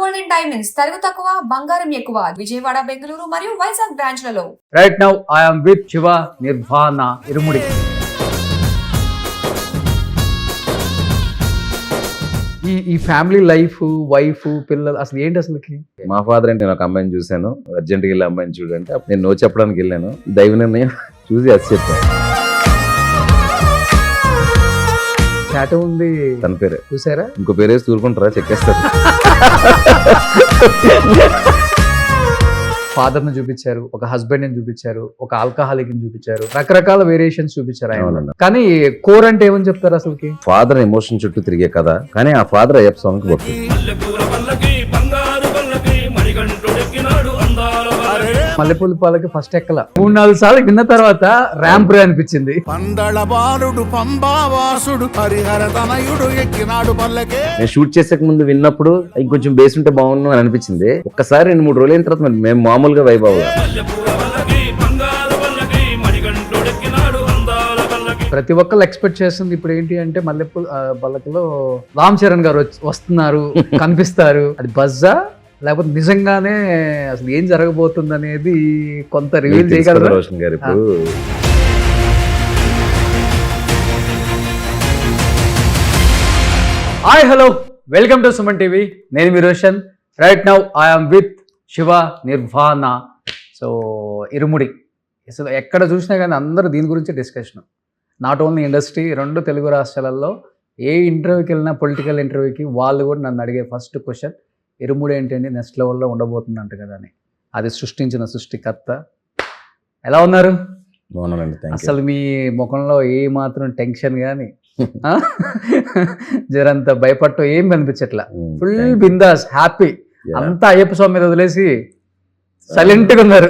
Golden diamonds తరుగు తక్కువ బంగారం ఎక్కువ విజయవాడ బెంగళూరు మరియు వైజాగ్ బ్రాంచ్లలో. Right now I am with Shiva Nirvana Irumudi. ఈ ఫ్యామిలీ లైఫ్, వైఫ్, పిల్లలు అసలు ఏంటి అసలుకి? మా ఫాదర్ అంటే నేను ఒక అమ్మాయిని చూశాను, అర్జెంట్గా వెళ్ళి అమ్మాయిని చూడంటే నేను నో చెప్పడానికి వెళ్ళాను, దైవ నిర్ణయం చూసి అది చెప్పాను. టాటూ ఉంది తన పేరే చూసారా? ఇంకో పేరేసి తూరుకుంటారా, చెక్కేస్తారు. ఫాదర్ ని చూపించారు, ఒక హస్బెండ్ ని చూపించారు, ఒక ఆల్కహాలిక్ ని చూపించారు, రకరకాల వేరియేషన్స్ చూపించారు ఆయన. కానీ కోర్ అంటే ఏమని చెప్తారు అసలుకి? ఫాదర్ ఎమోషన్ చుట్టూ తిరిగే కదా, కానీ ఆ ఫాదర్ అయ్యప్ప స్వామికి భక్తుడు. మల్లెపూల పాలకి ఫస్ట్ ఎక్కల 3-4 సార్లు విన్న తర్వాత ర్యాంప్ రే అనిపించింది. నేను షూట్ చేసే ముందు విన్నప్పుడు ఇంకొంచెం బేస్ ఉంటే బాగుండు అని అనిపించింది. ఒక్కసారి 2-3 రోజులు అయిన తర్వాత మేము మామూలుగా వైభవ్గా ప్రతి ఒక్కళ్ళు ఎక్స్పెక్ట్ చేస్తుంది ఇప్పుడు ఏంటి అంటే మల్లెపూల పల్లకిలో రామ్ చరణ్ గారు వస్తున్నారు, కనిపిస్తారు. అది బజ్జా లేకపోతే నిజంగానే అసలు ఏం జరగబోతుంది అనేది కొంత రివీల్ చేయగలరు రోషన్ గారు. ఇప్పుడు hi hello welcome to Suman TV. నేను మీ Roshan. Right now I am with Shiva Nirvana. So Irumudi అసలు ఎక్కడ చూసినా కానీ అందరూ దీని గురించి discussion. Not only industry, 2 Telugu రాష్ట్రాలలో ఏ ఇంటర్వ్యూకి వెళ్ళినా, పొలిటికల్ ఇంటర్వ్యూకి వాళ్ళు కూడా నన్ను అడిగే ఫస్ట్ క్వశ్చన్ ఇరుముడి ఏంటండి, నెక్స్ట్ లెవెల్లో ఉండబోతుందంట కదా అని. అది సృష్టించిన సృష్టికర్త. ఎలా ఉన్నారు? అసలు మీ ముఖంలో ఏ మాత్రం టెన్షన్ కానీ జరంత భయపడటం ఏం కనిపించట్లా. Full bindaas, happy. అంతా అయ్యప్ప స్వామి మీద వదిలేసి సైలెంట్ గా ఉన్నారు.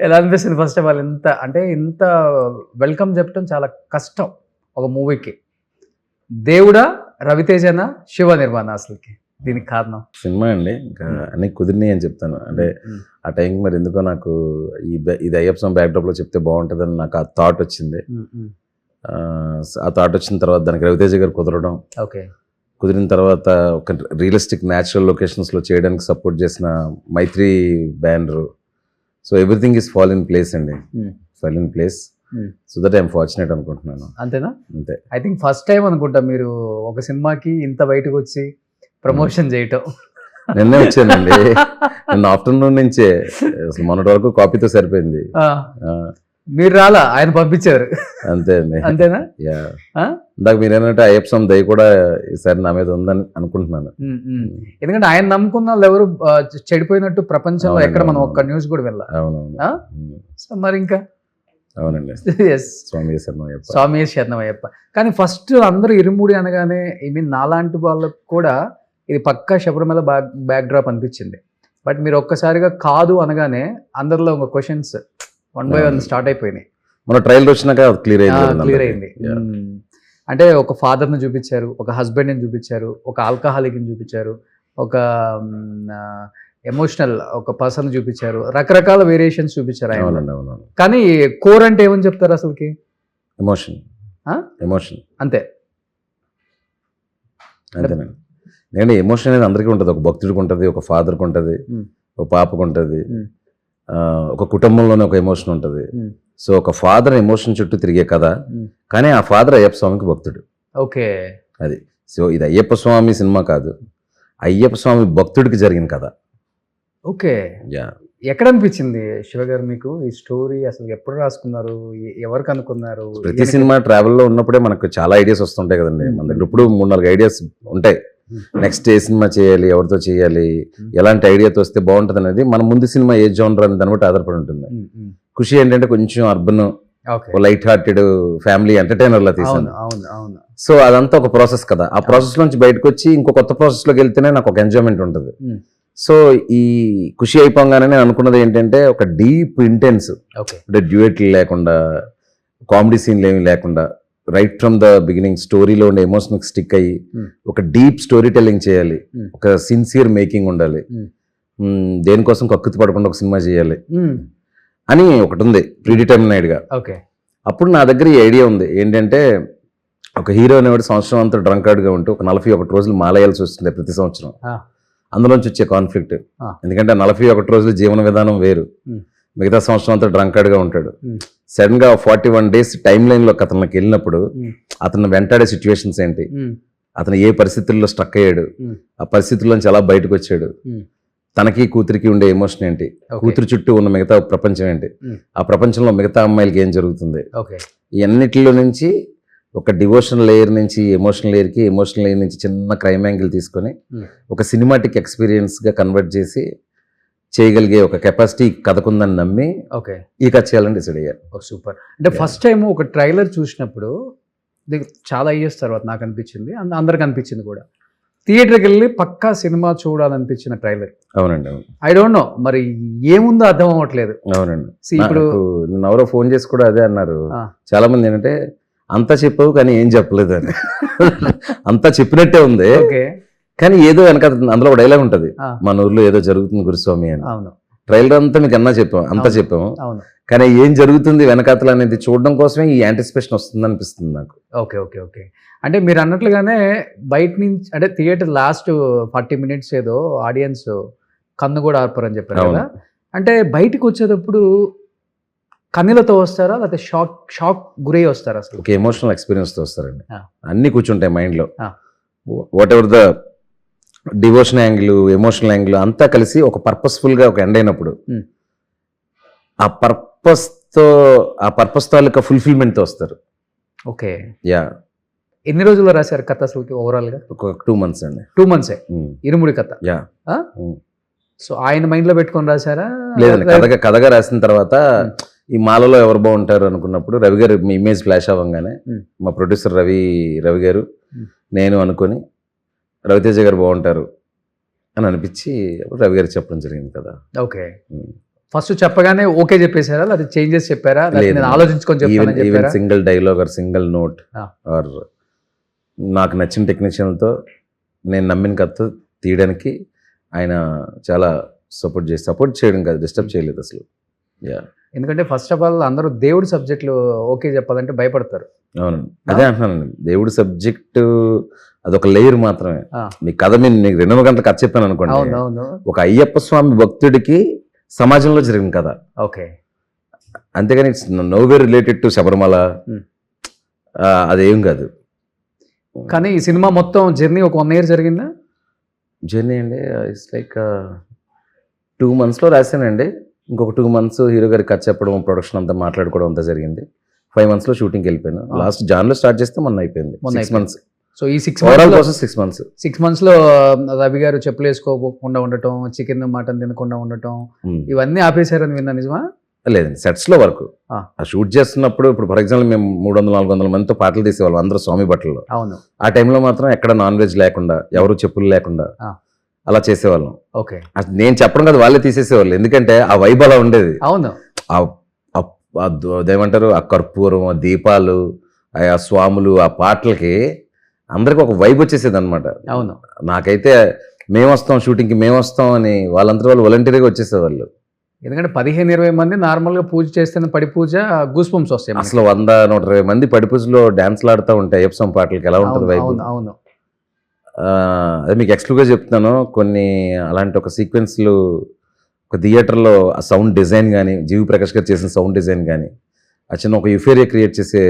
ఎలా అనిపిస్తుంది? ఫస్ట్ ఆఫ్ ఆల్ ఇంత వెల్కమ్ చెప్పడం చాలా కష్టం ఒక మూవీకి. దేవుడా, రవితేజన, శివ నిర్వాణ అసలుకి దీనికి కారణం? సినిమా అండి, ఇంకా అన్ని కుదిరినాయి అని చెప్తాను. అంటే ఆ టైంకి మరి ఎందుకో నాకు ఇది అయ్యప్ప స్వామి బ్యాక్డ్రాప్ లో చెప్తే బాగుంటుందని నాకు ఆ థాట్ వచ్చింది. ఆ థాట్ వచ్చిన తర్వాత దానికి రవితేజ గారు కుదరడం, కుదిరిన తర్వాత ఒక రియలిస్టిక్ న్యాచురల్ లొకేషన్స్ లో చేయడానికి సపోర్ట్ చేసిన Mythri banner. So everything is fall in place అండి, fall in place. So that I'm fortunate అనుకుంటున్నాను. అంతేనా? అంతే. ఐ థింక్ ఫస్ట్ టైం అనుకుంటా మీరు ఒక సినిమాకి ఇంత బయటకు వచ్చి ప్రమోషన్ చేయటం. నిన్నే వచ్చానండి, నిన్న ఆఫ్టర్నూన్ నుంచే. అసలు మొన్నటి వరకు కాపీతో సరిపోయింది. మీరు రాలా, ఆయన పంపించారు. అంతే అండి. అంతేనా? ఇందాక మీరు ఏంటంటే అయ్యప్ప స్వామి దయ కూడా ఈసారి నా మీద ఉందని అనుకుంటున్నాను. ఎందుకంటే ఆయన నమ్ముకున్న వాళ్ళు ఎవరు చెడిపోయినట్టు ప్రపంచంలో ఎక్కడ మనం ఒక్క న్యూస్ కూడా వెళ్ళాం. అవునవును. సో మరి ఇంకా అవునండి, స్వామి శరణమయ్యప్ప. కానీ ఫస్ట్ అందరూ ఇరుముడి అనగానే నాలాంటి వాళ్ళకు కూడా ఇది పక్కా శబరిమల బ్యాక్ డ్రాప్ అనిపించింది. బట్ మీరు ఒక్కసారిగా కాదు అనగానే అందరిలో ఒక క్వశ్చన్స్ 1 by 1 స్టార్ట్ అయిపోయినాయి. మన ట్రైలర్ వచ్చినాక క్లియర్ అయింది. అంటే ఒక ఫాదర్ని చూపించారు, ఒక హస్బెండ్ని చూపించారు, ఒక ఆల్కహాలిక్ని చూపించారు, ఒక ఎమోషనల్ ఒక పర్సన్ చూపించారు, రకరకాల వేరియేషన్స్ చూపించారు ఆయన. కానీ కోర్ అంటే ఏమని చెప్తారు అసలుకి? ఎమోషన్. అంతే. అంతేనండి. నేను ఎమోషన్ అనేది అందరికీ ఉంటుంది. ఒక భక్తుడికి ఉంటుంది, ఒక ఫాదర్కి ఉంటుంది, ఒక పాపకు ఉంటుంది, ఒక కుటుంబంలోనే ఒక ఎమోషన్ ఉంటుంది. సో ఒక ఫాదర్ ఎమోషన్ చుట్టూ తిరిగే కదా, కానీ ఆ ఫాదర్ అయ్యప్ప స్వామికి భక్తుడు. ఓకే, అది. సో ఇది అయ్యప్ప స్వామి సినిమా కాదు, అయ్యప్ప స్వామి భక్తుడికి జరిగిన కథ. ఓకే. ఎక్కడ అనిపించింది శివ గారు మీకు ఈ స్టోరీ? అసలు ఎప్పుడు రాసుకున్నారు, ఎవరికి అనుకున్నారు? ప్రతి సినిమా ట్రావెల్లో ఉన్నప్పుడే మనకు చాలా ఐడియాస్ వస్తుంటాయి కదండి. మన దగ్గర ఇప్పుడు 3-4 ఐడియాస్ ఉంటాయి. నెక్స్ట్ ఏ సినిమా చేయాలి, ఎవరితో చేయాలి, ఎలాంటి ఐడియాతో వస్తే బాగుంటుంది అనేది మన ముందు సినిమా ఏ జోనర్ అని దాన్ని బట్టి ఆధారపడి ఉంటుంది. ఖుషి ఏంటంటే కొంచెం urban, light hearted family entertainer లా తీసాను. సో అదంతా ఒక ప్రాసెస్ కదా. ఆ ప్రాసెస్ నుంచి బయటకు వచ్చి ఇంకో కొత్త ప్రాసెస్ లోకి వెళ్తేనే నాకు ఒక ఎంజాయ్మెంట్ ఉంటుంది. సో ఈ ఖుషి అయిపోగానే నేను అనుకున్నది ఏంటంటే ఒక డీప్ ఇంటెన్స్, అంటే డ్యూయెట్లు లేకుండా, కామెడీ సీన్లు ఏమి లేకుండా, రైట్ ఫ్రమ్ ద బిగినింగ్ స్టోరీలో ఉండే ఎమోషన్ స్టిక్ అయ్యి ఒక డీప్ స్టోరీ టెల్లింగ్ చేయాలి, ఒక సిన్సియర్ మేకింగ్ ఉండాలి, దేనికోసం కక్కుతి పడకుండా ఒక సినిమా చేయాలి అని ఒకటి ఉంది ప్రీడిటర్మినైడ్ గా. అప్పుడు నా దగ్గర ఈ ఐడియా ఉంది ఏంటంటే, ఒక హీరో అనేవాడు సంవత్సరం అంతా డ్రంకార్డ్గా ఉంటూ ఒక 41 రోజులు మాలేయాల్సి వస్తుంది ప్రతి సంవత్సరం. అందులోంచి వచ్చే కాన్ఫ్లిక్ట్. ఆ. ఎందుకంటే 41 రోజులు జీవన విధానం వేరు, మిగతా సంవత్సరం అంతా డ్రంకర్డ్గా ఉంటాడు. సడన్ గా 41 days టైం లైన్ లో అతనికి వెళ్ళినప్పుడు అతను వెంటాడే సిచ్యువేషన్స్ ఏంటి, అతను ఏ పరిస్థితుల్లో స్ట్రక్ అయ్యాడు, ఆ పరిస్థితుల్లోంచి ఎలా బయటకు వచ్చాడు, తనకి కూతురికి ఉండే ఎమోషన్ ఏంటి, కూతురు చుట్టూ ఉన్న మిగతా ప్రపంచం ఏంటి, ఆ ప్రపంచంలో మిగతా అమ్మాయిలకి ఏం జరుగుతుంది, ఈ అన్నిటిలో నుంచి ఒక డివోషన్ లేయర్ నుంచి ఎమోషనల్ లేయర్కి, ఎమోషనల్ లేయర్ నుంచి చిన్న క్రైమ్ యాంగిల్ తీసుకొని ఒక సినిమాటిక్ ఎక్స్పీరియన్స్గా కన్వర్ట్ చేసి చేయగలిగే ఒక కెపాసిటీ కథకుందని నమ్మి ఈ కథ చేయాలని డిసైడ్ అయ్యారు. సూపర్. అంటే ఫస్ట్ టైం ఒక ట్రైలర్ చూసినప్పుడు ఇది చాలా ఇయర్స్ తర్వాత నాకు అనిపించింది, అందరికి అనిపించింది కూడా, థియేటర్కి వెళ్ళి పక్కా సినిమా చూడాలనిపించిన ట్రైలర్. అవునండి, అవును. ఐ డోంట్ నో మరి ఏముందో అర్థం అవ్వట్లేదు. అవునండి. ఇప్పుడు ఎవరో ఫోన్ చేసి కూడా అదే అన్నారు చాలా మంది, ఏంటంటే అంతా చెప్పావు కానీ ఏం చెప్పలేదు అని. అంతా చెప్పినట్టే ఉంది కానీ ఏదో వెనక అందులో ఒక డైలాగ్ ఉంటుంది, మన ఊర్లో ఏదో జరుగుతుంది గురుస్వామి అని. ట్రైలర్ అంతా మీకు అన్నా చెప్పాము, అంతా చెప్పాము, కానీ ఏం జరుగుతుంది వెనకాతలు అనేది చూడడం కోసమే ఈ యాంటిసిపేషన్ వస్తుంది అనిపిస్తుంది నాకు. ఓకే. అంటే మీరు అన్నట్లుగానే బయట నుంచి అంటే థియేటర్ లాస్ట్ 40 minutes ఏదో ఆడియన్స్ కన్ను కూడా ఆర్పరని చెప్పారు కదా, అంటే బయటకు వచ్చేటప్పుడు కన్నీలతో వస్తారా లేకపోతే షాక్ గురై వస్తారా? అసలు ఒక ఎమోషనల్ ఎక్స్పీరియన్స్తో వస్తారండి. అన్నీ కూర్చుంటాయి మైండ్లో, what ever the devotion angle, emotional angle అంతా కలిసి ఒక పర్పస్ఫుల్గా ఒక ఎండ్ అయినప్పుడు ఆ పర్పస్ తాలూకా ఫుల్ఫిల్మెంట్తో వస్తారు. ఓకే. యా. ఎన్ని రోజుల్లో రాశారు కథ అసలు ఓవరాల్గా? ఒక 2 months అండి. 2 months ఇరుముడి కథ. యా. సో ఆయన మైండ్లో పెట్టుకొని రాశారా? లేదండి, కథగా రాసిన తర్వాత ఈ మాలలో ఎవరు బాగుంటారు అనుకున్నప్పుడు రవి గారు మీ ఇమేజ్ ఫ్లాష్ అవ్వగానే మా ప్రొడ్యూసర్ రవి గారు నేను అనుకొని రవితేజ గారు బాగుంటారు అని అనిపించి రవి గారికి చెప్పడం జరిగింది కదా. ఓకే. ఫస్ట్ చెప్పగానే ఓకే చెప్పేశారా లేదా చేంజెస్ చెప్పారా? ఆలోచించుకొని చెప్పారా? Single dialogue or single note are నాకు నచ్చిన టెక్నీషియన్తో నేను నమ్మిన కథ తీయడానికి ఆయన చాలా సపోర్ట్ చేయడం కాదు, డిస్టర్బ్ చేయలేదు అసలు. యా. ఎందుకంటే ఫస్ట్ ఆఫ్ ఆల్ అందరూ దేవుడి సబ్జెక్టులు ఓకే చెప్పాలంటే భయపడతారు. అవునండి, అదే అంటున్నానండి, దేవుడి సబ్జెక్టు అదొక లేయర్ మాత్రమే. మీ కథ మీకు 2 గంటల కథ చెప్పాను అనుకోండి, ఒక అయ్యప్ప స్వామి భక్తుడికి సమాజంలో జరిగిన కథ. ఓకే. అంతేగాని ఇట్స్ నోవే రిలేటెడ్ టు శబరిమల, అదేం కాదు. కానీ ఈ సినిమా మొత్తం జర్నీ ఒక 1 year జరిగిందా? జర్నీ అండి ఇట్స్ లైక్ 2 monthsలో రాశానండి. ఇంకొక 2 months హీరో గారికి కథ చెప్పడం, ప్రొడక్షన్ అంతా మాట్లాడుకోవడం అంతా జరిగింది. 5 monthsలో షూటింగ్కి వెళ్ళిపోయాను. లాస్ట్ జాన్లో స్టార్ట్ చేస్తే మొన్న అయిపోయింది. 6 months. సో ఈ 6 monthsలో రవి గారు చెప్పులు వేసుకోకుండా ఉండటం, చికెన్ మటన్ తినకుండా ఉండటం, ఇవన్నీ ఆపేశారని విన్నా, నిజమా? లేదండి, సెట్స్లో వరకు ఆ షూట్ చేస్తున్నప్పుడు ఇప్పుడు ఫర్ ఎగ్జాంపుల్ మేము 300-400 మందితో పాటలు తీసేవాళ్ళం అందరూ స్వామి బట్టల్లో. అవును. ఆ టైంలో మాత్రం ఎక్కడ నాన్ వెజ్ లేకుండా, ఎవరు చెప్పులు లేకుండా అలా చేసేవాళ్ళం. ఓకే. నేను చెప్పడం కాదు, వాళ్ళే తీసేసేవాళ్ళు, ఎందుకంటే ఆ వైబ్ అలా ఉండేది. అవును. అదేమంటారు, ఆ కర్పూరం, ఆ దీపాలు, ఆ స్వాములు, ఆ పాటలకి అందరికి ఒక వైబ్ వచ్చేసేది అనమాట. అవును. నాకైతే మేము వస్తాం షూటింగ్కి, మేము వస్తాం అని వాళ్ళంతా వాళ్ళు వాలంటీర్గా వచ్చేసేవాళ్ళు. ఎందుకంటే 15-20 మంది నార్మల్గా పూజ చేస్తే పడి పూజ గూస్ బంప్స్ వస్తాయి. అసలు 100-120 మంది పడి పూజలో డాన్స్లు ఆడుతూ ఉంటాయి అయ్యప్ప స్వామి పాటలకి, ఎలా ఉంటుంది వైబ్. అవును. అది మీకు ఎక్స్క్లూజివ్గా చెప్తున్నాను. కొన్ని అలాంటి ఒక సీక్వెన్స్లు ఒక థియేటర్లో ఆ సౌండ్ డిజైన్ కానీ, జీవి ప్రకాష్ గారు చేసిన సౌండ్ డిజైన్ కానీ ఆ చిన్న ఒక యుఫేరియా క్రియేట్ చేసే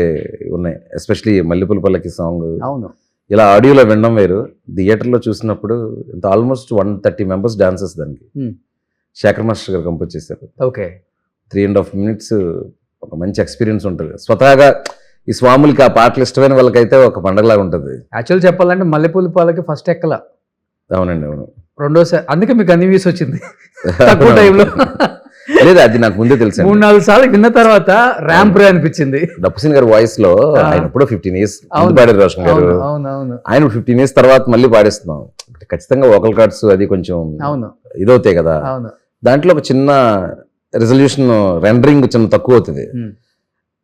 ఉన్నాయి. ఎస్పెషలీ మల్లెపూల పల్లకి సాంగ్. అవును. ఇలా ఆడియోలో వినడం వేరు, థియేటర్లో చూసినప్పుడు ఇంత ఆల్మోస్ట్ 130 members డాన్సెస్ దానికి శేఖర్ మాస్టర్ గారు కంపోజ్ చేశారు. ఓకే. 3.5 minutes ఒక మంచి ఎక్స్పీరియన్స్ ఉంటుంది. స్వతహాగా ఈ స్వాములకి ఆ పాటలు ఇష్టమైన వాళ్ళకైతే ఒక పండగలాగా ఉంటుంది. యాక్చువల్ చెప్పాలంటే మల్లెపూల పాలకి ఫస్ట్ ఎక్కల. అవునండి, అవును. రెండోసారి అందుకే మీకు అన్ని వ్యూస్ వచ్చింది తక్కువ టైంలో. లేదు, అది నాకు ముందే తెలుసు. 3-4 సార్లు విన్న తర్వాత ర్యాంప్ అనిపించింది. డప్పుసిన్ గారి వాయిస్ లో ఆయన ఎప్పుడో 15 years పాడారు రోషన్ గారు. ఆయన 15 years తర్వాత మళ్ళీ పాడిస్తున్నాం. ఖచ్చితంగా వోకల్ కార్డ్స్ అది కొంచెం ఇదవుతాయి కదా, దాంట్లో ఒక చిన్న రెజల్యూషన్ రెండరింగ్ చిన్న తక్కువ అవుతుంది.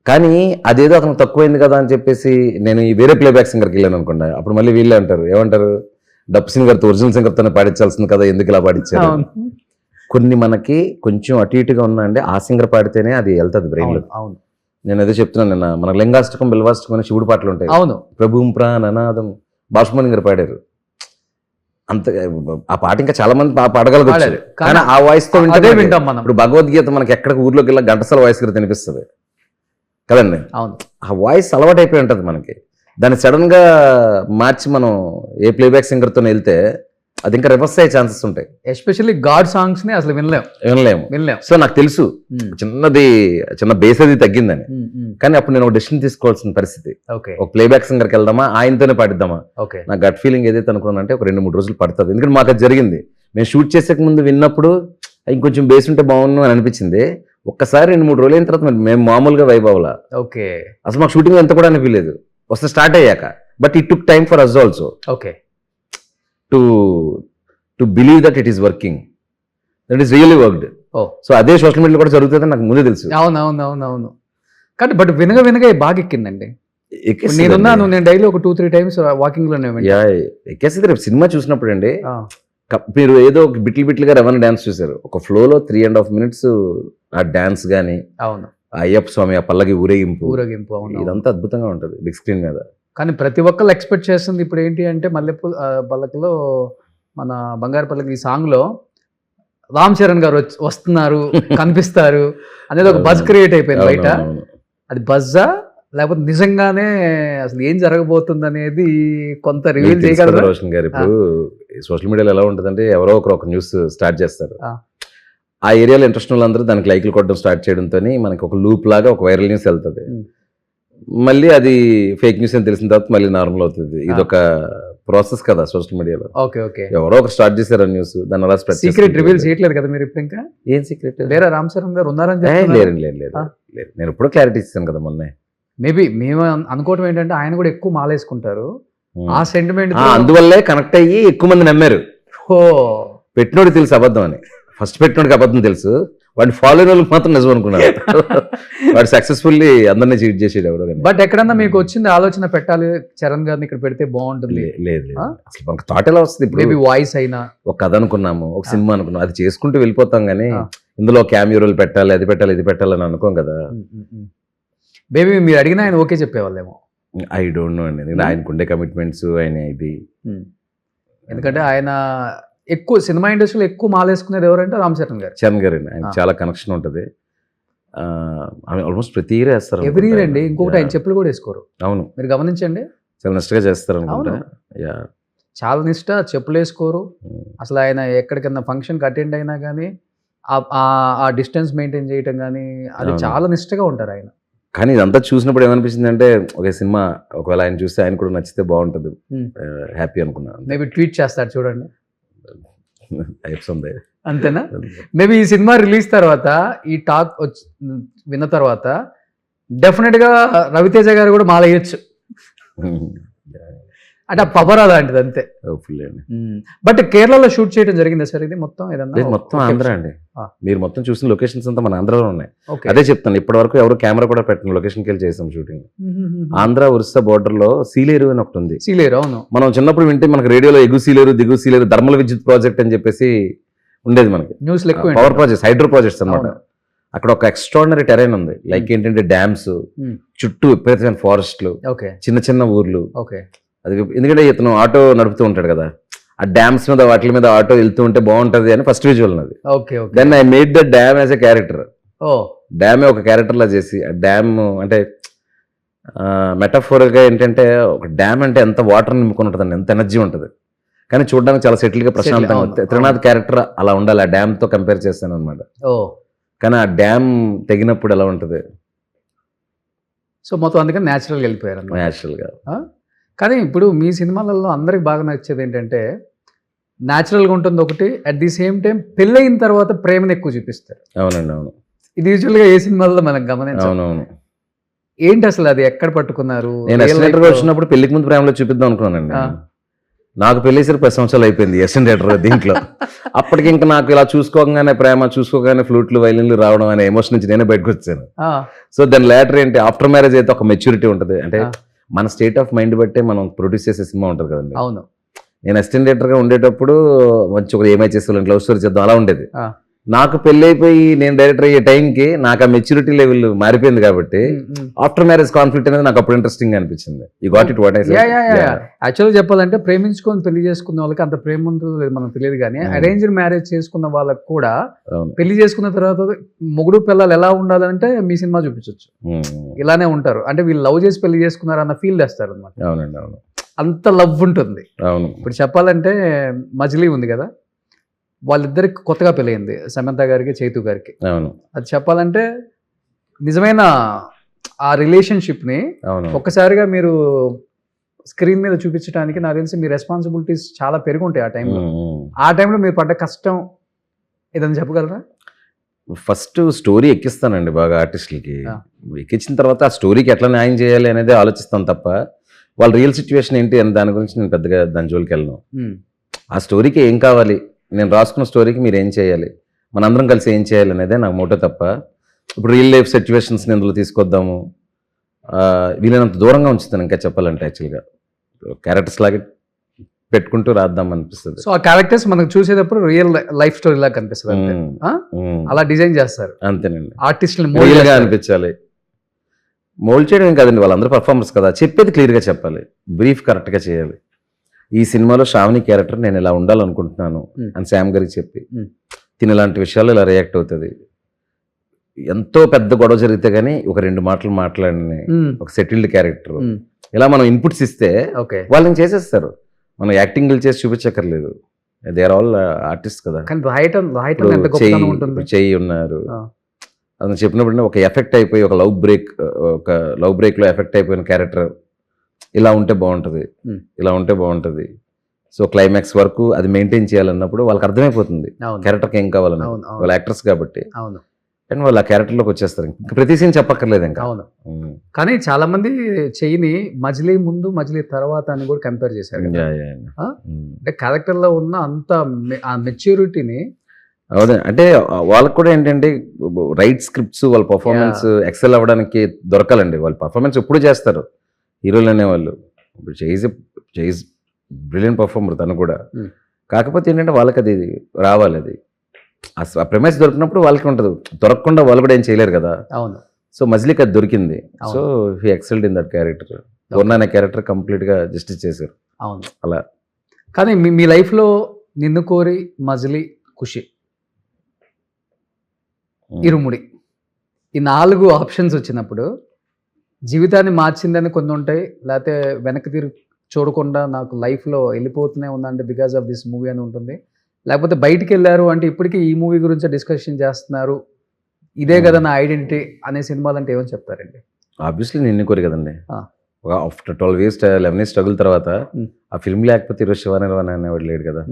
కానీ అదేదో అతను తక్కువైంది కదా అని చెప్పేసి నేను ఈ వేరే ప్లేబ్యాక్ సింగర్కి వెళ్ళాను అనుకోండి, అప్పుడు మళ్ళీ వీళ్ళే అంటారు, ఏమంటారు, డప్పుసిన్ గారితో ఒరిజినల్ సింగర్ తోనే పాడించాల్సింది కదా, ఎందుకు ఇలా పాడించారు. కొన్ని మనకి కొంచెం అటు ఇటుగా ఉన్నాయండి, ఆ సింగర్ పాడితేనే అది వెళ్తుంది బ్రెయిన్లో. నేను అదే చెప్తున్నాను నిన్న, మన లింగాష్టకం బిల్వాష్టకం అనే శివుడు పాటలు ఉంటాయి. అవును. ప్రభుం ప్రాణనాదం బాష్మణి గారు పాడారు. అంత ఆ పాట ఇంకా చాలా మంది పాడగలగచ్చు, పాడారు. కానీ ఆ వాయిస్ తో అదే వింటే వింటాం మనం. ఇప్పుడు భగవద్గీత మనకి ఎక్కడ ఊర్లోకి వెళ్ళా ఘంటసాల వాయిస్ గా తినిపిస్తుంది కదండి. అవును, ఆ వాయిస్ అలవాటు అయిపోయి ఉంటుంది మనకి. దాన్ని సడన్ గా మార్చి మనం ఏ ప్లేబ్యాక్ సింగర్ తో వెళ్తే అది ఇంకా రివర్స్ అయ్యే ఛాన్సెస్ ఉంటాయి. ఎస్పెషల్లీ గాడ్ సాంగ్స్ ని అసలు వినలేము. వినలేం. సో నాకు తెలుసు చిన్న బేస్ అది తగ్గిందని, కానీ అప్పుడు నేను ఒక డెసిషన్ తీసుకోవాల్సిన పరిస్థితి. ఓకే ఒక ప్లేబ్యాక్ సింగర్కి వెళ్దామా, ఆయనతోనే పాడిద్దామా. ఓకే నా గట్ ఫీలింగ్ ఏదైతే అనుకున్నానంటే ఒక 2-3 రోజులు పడుతుంది. ఎందుకంటే మాకు అది జరిగింది. మేము షూట్ చేసే ముందు విన్నప్పుడు ఇంకొంచెం బేస్ ఉంటే బాగుండు అని అనిపించింది. ఒక్కసారి 2-3 రోజులు అయిన తర్వాత మేము మామూలుగా వైభవ్లా. ఓకే అసలు మాకు షూటింగ్ ఎంత కూడా అనిపించలేదు వస్తే స్టార్ట్ అయ్యాక. But it took time for us also okay to believe that it is working, that is really worked. Oh so అదే సోషల్ మీడియాలో కూడా జరుగుతుందని నాకు ముందే తెలుసు. అవును కానీ బట్ వినగా బాగా ఎక్కిందండి. ఎక్కేస్తుంది. నేనున్నాను, నేను డైలీ ఒక 2-3 టైమ్స్ వాకింగ్ లోనే యా, ఎక్కేస్తుంది. రేపు సినిమా చూసినప్పుడు అండి, మీరు ఏదో ఒక బిట్లుగా రెవెన్ డాన్స్ చూసారు, ఒక ఫ్లోలో 3.5 minutes ఆ డాన్స్ గానీ, అవును, ఆ అయ్యప్ప స్వామి ఆ పల్లకి ఊరేగింపు, అవును. ఇదంతా అద్భుతంగా ఉంటుంది బిగ్ స్క్రీన్ మీద. కానీ ప్రతి ఒక్కళ్ళు ఎక్స్పెక్ట్ చేస్తుంది ఇప్పుడు ఏంటి అంటే మల్లెపూల పల్లకిలో మన బంగారు పల్లకి ఈ సాంగ్ లో రామ్ చరణ్ గారు వస్తున్నారు కనిపిస్తారు అనేది ఒక బజ్ క్రియేట్ అయిపోయింది బయట. అవునవును. అది బజ్జా లేకపోతే నిజంగానే అసలు ఏం జరగబోతుంది అనేది కొంత మీకు రివీల్ తెలుసు కదా చేయగలరా? రోషన్ గారు, ఇప్పుడు సోషల్ మీడియాలో ఎలా ఉంటుందంటే ఎవరో ఒక న్యూస్ స్టార్ట్ చేస్తారు, ఆ ఏరియాలో ఇంట్రెస్ట్ వాళ్ళందరూ దానికి లైక్లు కొట్టడం స్టార్ట్ చేయడంతో మనకి ఒక లూప్ లాగా ఒక వైరల్ న్యూస్ వెళ్తుంది. మళ్ళీ అది ఫేక్ న్యూస్ అని తెలిసిన తర్వాత మళ్ళీ నార్మల్ అవుతుంది. ఇది ఒక ప్రాసెస్ కదా సోషల్ మీడియాలో. ఓకే ఎవరో ఒక స్టార్ట్ చేశారు న్యూస్, దాన్ని అలా స్ప్రెడ్ సీక్రెట్ రివీల్ చేయట్లేదు కదా మీరు ఇప్పుడు ఇంకా? ఏం సీక్రెట్? లేరా రామ్ చరణ్ గారు ఉన్నారని లేరు. నేను ఎప్పుడో క్లారిటీ ఇస్తాను కదా మొన్నే. మేబీ మేము అనుకోవటం ఏంటంటే ఆయన కూడా ఎక్కువ మాలేసుకుంటారు, ఆ సెంటిమెంట్ అందువల్లే కనెక్ట్ అయ్యి ఎక్కువ మంది నమ్మారు. ఓ పెట్టినోడు తెలుసు అబద్ధం అని, ఫస్ట్ పెట్టినోడికి అబద్ధం తెలుసు, వాడిని ఫాలో అయిన వాళ్ళకి మాత్రం నిజం అనుకున్నారు. వాడు సక్సెస్ఫుల్లీ అందరినీ చీట్ చేసేది ఎవరో. బట్ ఎక్కడన్నా మీకు వచ్చింది ఆలోచన పెట్టాలి చరణ్ గారిని ఇక్కడ పెడితే బాగుంటుంది? లేదు, అసలు మనకు థాట్ ఎలా వస్తుంది? మేబీ ఇప్పుడు వాయిస్ అయినా ఒక కథ అనుకున్నాము, ఒక సినిమా అనుకున్నాం, అది చేసుకుంటూ వెళ్ళిపోతాం కానీ ఇందులో క్యామియో రోల్ పెట్టాలి, అది పెట్టాలి, ఇది పెట్టాలని అనుకోం కదా. బేబీ మీరు అడిగినా ఆయన ఓకే చెప్పేవాళ్ళేమో. ఐ డోంట్ నో అండి, ఎందుకంటే ఆయనకు ఉండే కమిట్మెంట్స్ ఆయన ఇది. ఎందుకంటే ఆయన ఎక్కువ సినిమా ఇండస్ట్రీలో ఎక్కువ మాలేసుకునేది ఎవరంటే రామ్ చరణ్ గారు. చరణ్ గారు ఆయన చాలా కనెక్షన్ ఉంటుంది. ఆల్మోస్ట్ ప్రతి ఇయర్ వేస్తారు ఎవ్రీ ఇయర్ అండి. ఇంకొకటి ఆయన చెప్పులు కూడా వేసుకోరు. అవును, మీరు గమనించండి, చాలా నిష్టగా చేస్తారు అనుకుంటా. చాలా నిష్ట, చెప్పులు వేసుకోరు అసలు. ఆయన ఎక్కడికన్నా ఫంక్షన్కి అటెండ్ అయినా కానీ ఆ డిస్టెన్స్ మెయింటైన్ చేయటం కానీ అది చాలా నిష్టగా ఉంటారు ఆయన. కానీ ఇదంతా చూసినప్పుడు ఏమనిపించింది అంటే ఒక సినిమా ఒకవేళ ఆయన చూస్తే ఆయన కూడా నచ్చితే బాగుంటుంది, హ్యాపీ అనుకున్నాను. మేబీ ట్వీట్ చేస్తాడు చూడండి, అయిపోతుంది అంతేనా? మేబీ ఈ సినిమా రిలీజ్ తర్వాత ఈ టాక్ విన్న తర్వాత డెఫినెట్ గా రవితేజ గారు కూడా మాలయ్యొచ్చు అంటే ఆ పవర్ అలాంటిది అంతే. బట్ కేరళలో షూట్ చేయడం జరిగిందా సార్ ఇది మొత్తం? ఏదన్నా మొత్తం ఆంధ్ర అండి. మీరు మొత్తం చూసిన లొకేషన్స్ అంతా మన ఆంధ్రలో ఉన్నాయి. అదే చెప్తాను, ఇప్పటి వరకు ఎవరు కెమెరా కూడా పెట్టిన లొకేషన్కి వెళ్ళి చేసాం షూటింగ్. ఆంధ్ర ఒరిస్సా బోర్డర్ లో సీలేరు అని ఒకటి ఉంది. సీలేరు, అవును. మనం చిన్నప్పుడు వింటే మనకి రేడియోలో ఎగు సీలేరు దిగు సీలేరు ధర్మల విద్యుత్ ప్రాజెక్ట్ అని చెప్పేసి ఉండేది మనకి. News power projects, hydro projects అనమాట. అక్కడ ఒక ఎక్స్ట్రాడినరీ టెరైన్ ఉంది, లైక్ ఏంటంటే డ్యామ్స్, చుట్టూ విపరీతమైన ఫారెస్ట్లు, చిన్న చిన్న ఊర్లు. అది ఎందుకంటే ఇతను ఆటో నడుపుతూ ఉంటాడు కదా, ఆ డ్యామ్స్ మీద వాటి మీద ఆటో వెళ్తూ ఉంటే బాగుంటది అని ఫస్ట్ విజువల్ అది. Then I made the dam as a character. డ్యామే ఒక క్యారెక్టర్ లా చేసి, ఆ డ్యామ్ అంటే మెటాఫోర్ గా ఏంటంటే ఒక డ్యామ్ అంటే ఎంత వాటర్ నింపుకొని ఉంటుందండి, ఎంత ఎనర్జీ ఉంటుంది, కానీ చూడడానికి చాలా సెటిల్ గా ప్రశాంతంగా. త్రినాథ్ క్యారెక్టర్ అలా ఉండాలి, ఆ డ్యామ్ తో కంపేర్ చేస్తాను అనమాట. కానీ ఆ డ్యామ్ తెగినప్పుడు ఎలా ఉంటుంది. సో మొత్తం అందుకని న్యాచురల్గా వెళ్ళిపోయారు. న్యాచురల్గా. కానీ ఇప్పుడు మీ సినిమాలలో అందరికి బాగా నచ్చేది ఏంటంటే న్యాచురల్గా ఉంటుంది ఒకటి, అట్ ది సేమ్ టైం పెళ్ళయిన తర్వాత ప్రేమను ఎక్కువ చూపిస్తారు. అవునండి, అవును. ఇది యూజువల్గా ఏ సినిమాల్లో మనం గమనించాం. అవునవును. ఏంటి అసలు అది ఎక్కడ పట్టుకున్నారు? నేను ఎస్టిలేటర్గా వచ్చినప్పుడు పెళ్లికి ముందు ప్రేమలో చూపిద్దాం అనుకున్నానండి. నాకు పెళ్ళేసరికి 10 సంవత్సరాలు అయిపోయింది ఎస్టిలేటర్ దీంట్లో. అప్పటికి ఇంకా నాకు ఇలా చూసుకోగానే ప్రేమ, చూసుకోగానే ఫ్లూట్లు వైలిన్లు రావడం అనే ఎమోషన్ నుంచి నేనే బయటకు వచ్చాను. సో దాని లేటర్ ఏంటి, ఆఫ్టర్ మ్యారేజ్ అయితే ఒక మెచ్యూరిటీ ఉంటుంది. అంటే మన స్టేట్ ఆఫ్ మైండ్ బట్టే మనం ప్రొడ్యూస్ చేసే సినిమా ఉంటుంది కదండి. అవును. నేను అసిస్టెంట్ డైరెక్టర్గా ఉండేటప్పుడు మంచి ఒక ఏమై చేస్తాను, లవ్ స్టోరీ చేద్దాం అలా ఉండేది. నాకు పెళ్లి అయిపోయి నేను డైరెక్టర్ అయ్యే టైంకి నాకు ఆ మెచ్యూరిటీ లెవెల్ మారిపోయింది కాబట్టి ఆఫ్టర్ మ్యారేజ్ కాన్ఫ్లిక్ట్ అనేది నాకు అప్పుడు ఇంట్రెస్టింగ్ అనిపించింది. You got it what I said. యాక్చువల్గా చెప్పాలంటే ప్రేమించుకొని పెళ్లి చేసుకున్న వాళ్ళకి అంత ప్రేమ ఉంటుందో లేదు మనకు తెలియదు, కానీ అరేంజ్డ్ మ్యారేజ్ చేసుకున్న వాళ్ళకి కూడా పెళ్లి చేసుకున్న తర్వాత మొగుడు పిల్లలు ఎలా ఉండాలంటే మీ సినిమా చూపించవచ్చు, ఇలానే ఉంటారు అంటే వీళ్ళు లవ్ చేసి పెళ్లి చేసుకున్నారు అన్న ఫీల్ చేస్తారు అనమాట. అవునండి, అవును, అంత లవ్ ఉంటుంది. అవును. ఇప్పుడు చెప్పాలంటే మజిలీ ఉంది కదా, వాళ్ళిద్దరికి కొత్తగా పెళ్ళయింది, సమంత గారికి చైతు గారికి. అవును. అది చెప్పాలంటే నిజమైన ఆ రిలేషన్షిప్ని అవును. ఒక్కసారిగా మీరు స్క్రీన్ మీద చూపించడానికి నాకు తెలిసి మీ రెస్పాన్సిబిలిటీస్ చాలా పెరుగుంటాయి ఆ టైంలో. ఆ టైంలో మీరు పడ్డ కష్టం ఏదైనా చెప్పగలరా? ఫస్ట్ స్టోరీ ఎక్కిస్తానండి బాగా ఆర్టిస్టులకి. ఎక్కించిన తర్వాత ఆ స్టోరీకి ఎట్లా న్యాయం చేయాలి అనేది ఆలోచిస్తాను తప్ప వాళ్ళ రియల్ సిచ్యువేషన్ ఏంటి అని దాని గురించి నేను పెద్దగా దాని జోలికి వెళ్ళను. ఆ స్టోరీకి ఏం కావాలి, నేను రాసుకున్న స్టోరీకి మీరు ఏం చేయాలి, మనందరం కలిసి ఏం చేయాలి అనేదే నాకు మోటో తప్ప ఇప్పుడు రియల్ లైఫ్ సిచ్యువేషన్స్ని ఇందులో తీసుకొద్దాము వీలైనంత దూరంగా ఉంచుతాను. ఇంకా చెప్పాలంటే యాక్చువల్గా క్యారెక్టర్స్ లాగే పెట్టుకుంటూ రాద్దాం అనిపిస్తుంది. సో ఆ క్యారెక్టర్స్ మనకు చూసేటప్పుడు రియల్ లైఫ్ స్టోరీ లాగా కనిపిస్తుంది, అలా డిజైన్ చేస్తారు. అంతేనండి, ఆర్టిస్టులు రియల్గా అనిపించాలి. మోల్డ్ చేయడం ఏం కాదండి, వాళ్ళందరూ పర్ఫార్మర్స్ కదా, చెప్పేది క్లియర్గా చెప్పాలి, బ్రీఫ్ కరెక్ట్గా చేయాలి. ఈ సినిమాలో శ్రావణి క్యారెక్టర్ నేను ఇలా ఉండాలనుకుంటున్నాను అని శామ్ గారికి చెప్పి తిని ఇలాంటి విషయాలు ఇలా రియాక్ట్ అవుతుంది. ఎంతో పెద్ద గొడవ జరిగితే కానీ ఒక 2 మాటలు మాట్లాడిన ఒక సెటిల్డ్ క్యారెక్టర్ ఇలా మనం ఇన్పుట్స్ ఇస్తే వాళ్ళని చేసేస్తారు. మనం యాక్టింగ్ చేసి చూపించక్కర్లేదు, దే ఆర్ ఆల్ ఆర్టిస్ట్ కదా. చెయ్యి ఉన్నారు అని చెప్పినప్పుడు ఒక ఎఫెక్ట్ అయిపోయి ఒక లవ్ బ్రేక్లో ఎఫెక్ట్ అయిపోయిన క్యారెక్టర్ ఇలా ఉంటే బాగుంటుంది, ఇలా ఉంటే బాగుంటుంది. సో క్లైమాక్స్ వరకు అది మెయింటైన్ చేయాలన్నప్పుడు వాళ్ళకి అర్థమైపోతుంది క్యారెక్టర్కి ఏం కావాలని, వాళ్ళ యాక్టర్స్ కాబట్టి. అండ్ వాళ్ళు ఆ క్యారెక్టర్లోకి వచ్చేస్తారు, ఇంకా ప్రతి సీన్ చెప్పక్కర్లేదు ఇంకా. కానీ చాలా మంది చెయ్యిని మజిలీ ముందు మజిలీ తర్వాత అని కూడా కంపేర్ చేశారు. అంటే క్యారెక్టర్లో ఉన్న అంత ఆ మెచ్యూరిటీని అవును. అంటే వాళ్ళకి కూడా ఏంటంటే రైట్ స్క్రిప్ట్స్ వాళ్ళ పర్ఫార్మెన్స్ ఎక్సెల్ అవ్వడానికి దొరకాలండి. వాళ్ళ పర్ఫార్మెన్స్ ఎప్పుడు చేస్తారు హీరోలు అనేవాళ్ళు. ఇప్పుడు చేయిజ్ బ్రిలియంట్ పర్ఫార్మర్ తను కూడా. కాకపోతే ఏంటంటే వాళ్ళకి అది రావాలి, అది ఆ ప్రెమైస్ దొరికినప్పుడు వాళ్ళకి ఉంటుంది, దొరకకుండా వాళ్ళు కూడా ఏం చేయలేరు కదా. అవును. సో మజిలీకి అది దొరికింది. So he excelled in that character. Purna అనే క్యారెక్టర్ కంప్లీట్గా జస్టిస్ చేశారు. అవును అలా. కానీ మీ లైఫ్లో నిన్ను కోరి, మజిలీ, ఖుషి, ఇరుముడి ఈ 4 ఆప్షన్స్ వచ్చినప్పుడు జీవితాన్ని మార్చిందని కొన్ని ఉంటాయి, లేకపోతే వెనక్కి తిరిగి చూడకుండా నాకు లైఫ్లో వెళ్ళిపోతూనే ఉందంటే బికాస్ ఆఫ్ దిస్ మూవీ అని ఉంటుంది, లేకపోతే బయటికి వెళ్ళారు అంటే ఇప్పటికీ ఈ మూవీ గురించి డిస్కషన్ చేస్తున్నారు, ఇదే కదా నా ఐడెంటిటీ అనే సినిమాలు అంటే ఏమని చెప్తారండి? ఆబ్వియస్లీ నిన్ను కోరి కదండి. ఒక ఆఫ్టర్ 12 years 11 years స్ట్రగుల్ తర్వాత ఆ ఫిల్మ్ లేకపోతే ఈరోజు శివనిర్వాణ అనేవాడు లేడు కదా.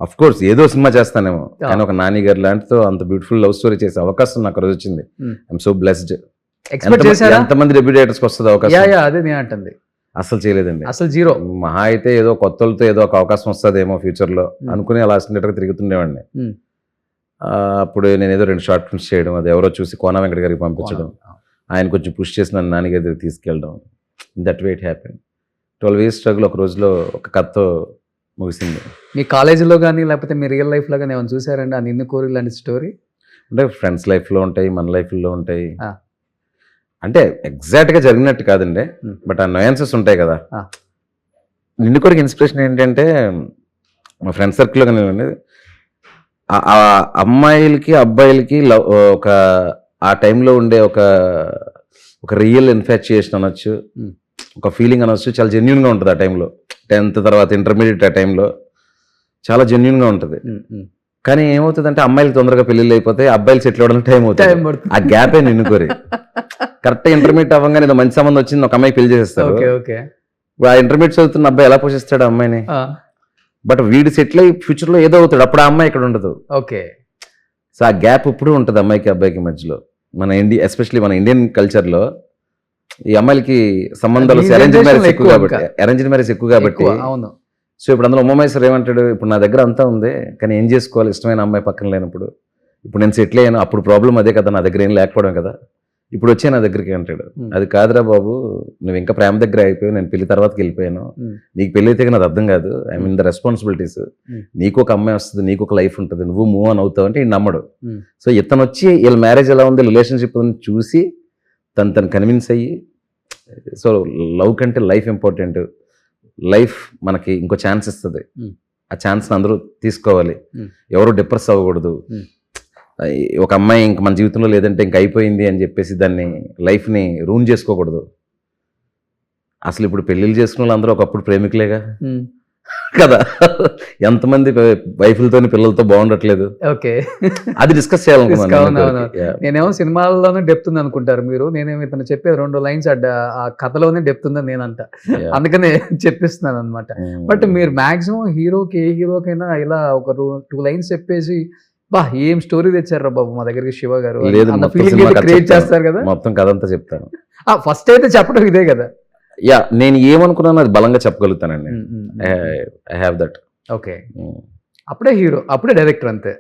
అఫ్ కోర్స్ ఏదో సినిమా చేస్తానేమో, కానీ ఒక నాని గారు లాంటితో అంత బ్యూటిఫుల్ లవ్ స్టోరీ చేసే అవకాశం నాకు రోజు వచ్చింది. I'm so blessed. ఎంతమంది డెబ్యూటేటర్స్ వస్తుంది అవకాశం? అదే నేను అంటుంది, అసలు చేయలేదండి, అసలు జీరో. మహా అయితే ఏదో కొత్తలతో ఏదో ఒక అవకాశం వస్తుందేమో ఫ్యూచర్ లో అనుకుని అలా అసిస్టెంట్గా తిరుగుతుండేవాడిని. అప్పుడు నేను ఏదో 2 షార్ట్ ఫిల్మ్స్ చేయడం, అది ఎవరో చూసి కోన వెంకట గారికి పంపించడం, ఆయన కొంచెం పుష్ చేసి నన్ను నాన్నగారి దగ్గర తీసుకెళ్ళడం, that way it happen. 12 years struggle ఒక రోజులో ఒక కథతో ముగిసింది. మీ కాలేజీలో కానీ లేకపోతే మీ రియల్ లైఫ్లో కానీ ఏమైనా చూసారండి ఆ నిన్ను కోరి లాంటి స్టోరీ? అంటే ఫ్రెండ్స్ లైఫ్లో ఉంటాయి, మన లైఫ్లో ఉంటాయి. అంటే ఎగ్జాక్ట్గా జరిగినట్టు కాదండి, బట్ ఆ నయాన్సెస్ ఉంటాయి కదా. నిన్ను కోరికి ఇన్స్పిరేషన్ ఏంటంటే మా ఫ్రెండ్ సర్కిల్లో కానీ అమ్మాయిలకి అబ్బాయిలకి ఒక ఆ టైంలో ఉండే ఒక రియల్ ఇన్ఫాచ్యుయేషన్ అనొచ్చు, ఒక ఫీలింగ్ అనొచ్చు, చాలా జెన్యున్గా ఉంటుంది ఆ టైంలో. 10th తర్వాత ఇంటర్మీడియట్ ఆ టైంలో చాలా జెన్యున్గా ఉంటుంది. కానీ ఏమవుతుందంటే అమ్మాయిలు తొందరగా పెళ్ళిళ్ళు అయిపోతాయి, అబ్బాయిలు సెటిల్ అవ్వడం టైం అవుతుంది. ఆ గ్యాపే నిన్ను కోరి. కరెక్ట్ ఇంటర్మీడియట్ అవ్వగానే ఏదో మంచి సంబంధం వచ్చింది, ఒక అమ్మాయి పెళ్లి చేసేస్తారు. ఆ ఇంటర్మీడియట్ చదువుతున్న అబ్బాయి ఎలా పోషిస్తాడు ఆ అమ్మాయిని? బట్ వీడు సెటిల్ అయ్యి ఫ్యూచర్లో ఏదో అవుతాడు, అప్పుడు ఆ అమ్మాయి ఇక్కడ ఉండదు. సో ఆ గ్యాప్ ఇప్పుడు ఉంటుంది అమ్మాయికి అబ్బాయికి మధ్యలో. మన ఎస్పెషల్లీ మన ఇండియన్ కల్చర్లో ఈ అమ్మాయిలకి సంబంధాలు అరేంజ్ మ్యారేజ్ ఎక్కువ కాబట్టి. సో ఇప్పుడు అందులో ఉమామహేశ్వర్ ఏమంటాడు, ఇప్పుడు నా దగ్గర అంతా ఉంది కానీ ఏం చేసుకోవాలి, ఇష్టమైన అమ్మాయి పక్కన లేనప్పుడు. ఇప్పుడు నేను సెటిల్ అయ్యాను, అప్పుడు ప్రాబ్లం అదే కదా, నా దగ్గర ఏం లేకపోవడం కదా. ఇప్పుడు వచ్చే నా దగ్గరికి అంటాడు, Hmm. అది కాదురా బాబు, నువ్వు ఇంకా ప్రేమ దగ్గర అయిపోయావు, నేను పెళ్లి తర్వాతకి వెళ్ళిపోయాను, Hmm. నీకు పెళ్లి అయితే నాకు అర్థం కాదు, I mean the responsibilities, Hmm. నీకు ఒక అమ్మాయి వస్తుంది, నీకు ఒక లైఫ్ ఉంటుంది, నువ్వు మూవ్ ఆన్ అవుతావు అంటే ఈయన నమ్మడు. Hmm. సో ఇతను వచ్చి వీళ్ళ మ్యారేజ్ ఎలా ఉంది, రిలేషన్షిప్ చూసి తను కన్విన్స్ అయ్యి, సో లవ్ కంటే లైఫ్ ఇంపార్టెంట్, లైఫ్ మనకి ఇంకో ఛాన్స్ ఇస్తుంది, Hmm. ఆ ఛాన్స్ని అందరూ తీసుకోవాలి, Hmm. ఎవరు డిప్రెస్ అవ్వకూడదు, Hmm. ఒక అమ్మాయి ఇంక మన జీవితంలో లేదంటే ఇంక అయిపోయింది అని చెప్పేసి దాన్ని లైఫ్ని రూన్ చేసుకోకూడదు. అసలు ఇప్పుడు పెళ్ళిళ్ళు చేసుకున్న వాళ్ళందరూ ఒకప్పుడు ప్రేమికులేగా Hmm. కదా, ఎంతమంది వైఫ్లతోని పిల్లలతో బాగుండట్లేదు, ఓకే. అది డిస్కస్ అవునవును. చేయాలనుకున్నాను. నేనేమో సినిమాల్లోనే డెప్త్ ఉంది అనుకుంటారు మీరు, నేనేమో ఇతను చెప్పే 2 లైన్స్ ఆ కథలోనే డెప్త్ ఉందని నేనంట, అందుకనే చెప్పిస్తున్నాను అనమాట. బట్ మీరు మాక్సిమం హీరోకి ఏ హీరోకైనా ఇలా ఒక 2 లైన్స్ చెప్పేసి బా ఏం స్టోరీ తెచ్చారు బాబు మా దగ్గరికి శివ గారు లేదు, అన్న మొత్తం ఫీలింగ్ సినిమా కథ క్రియేట్ చెప్తాను. చేస్తారు కదా. మొత్తం కథ అంతా చెప్తాను. ఫస్ట్ అయితే చెప్పడం ఇదే కదా. నేను ఏమనుకున్నాను అది బలంగా చెప్పగలుగుతానండి. I have that. ఓకే, అప్పుడే హీరో, అప్పుడే డైరెక్టర్, అంతే.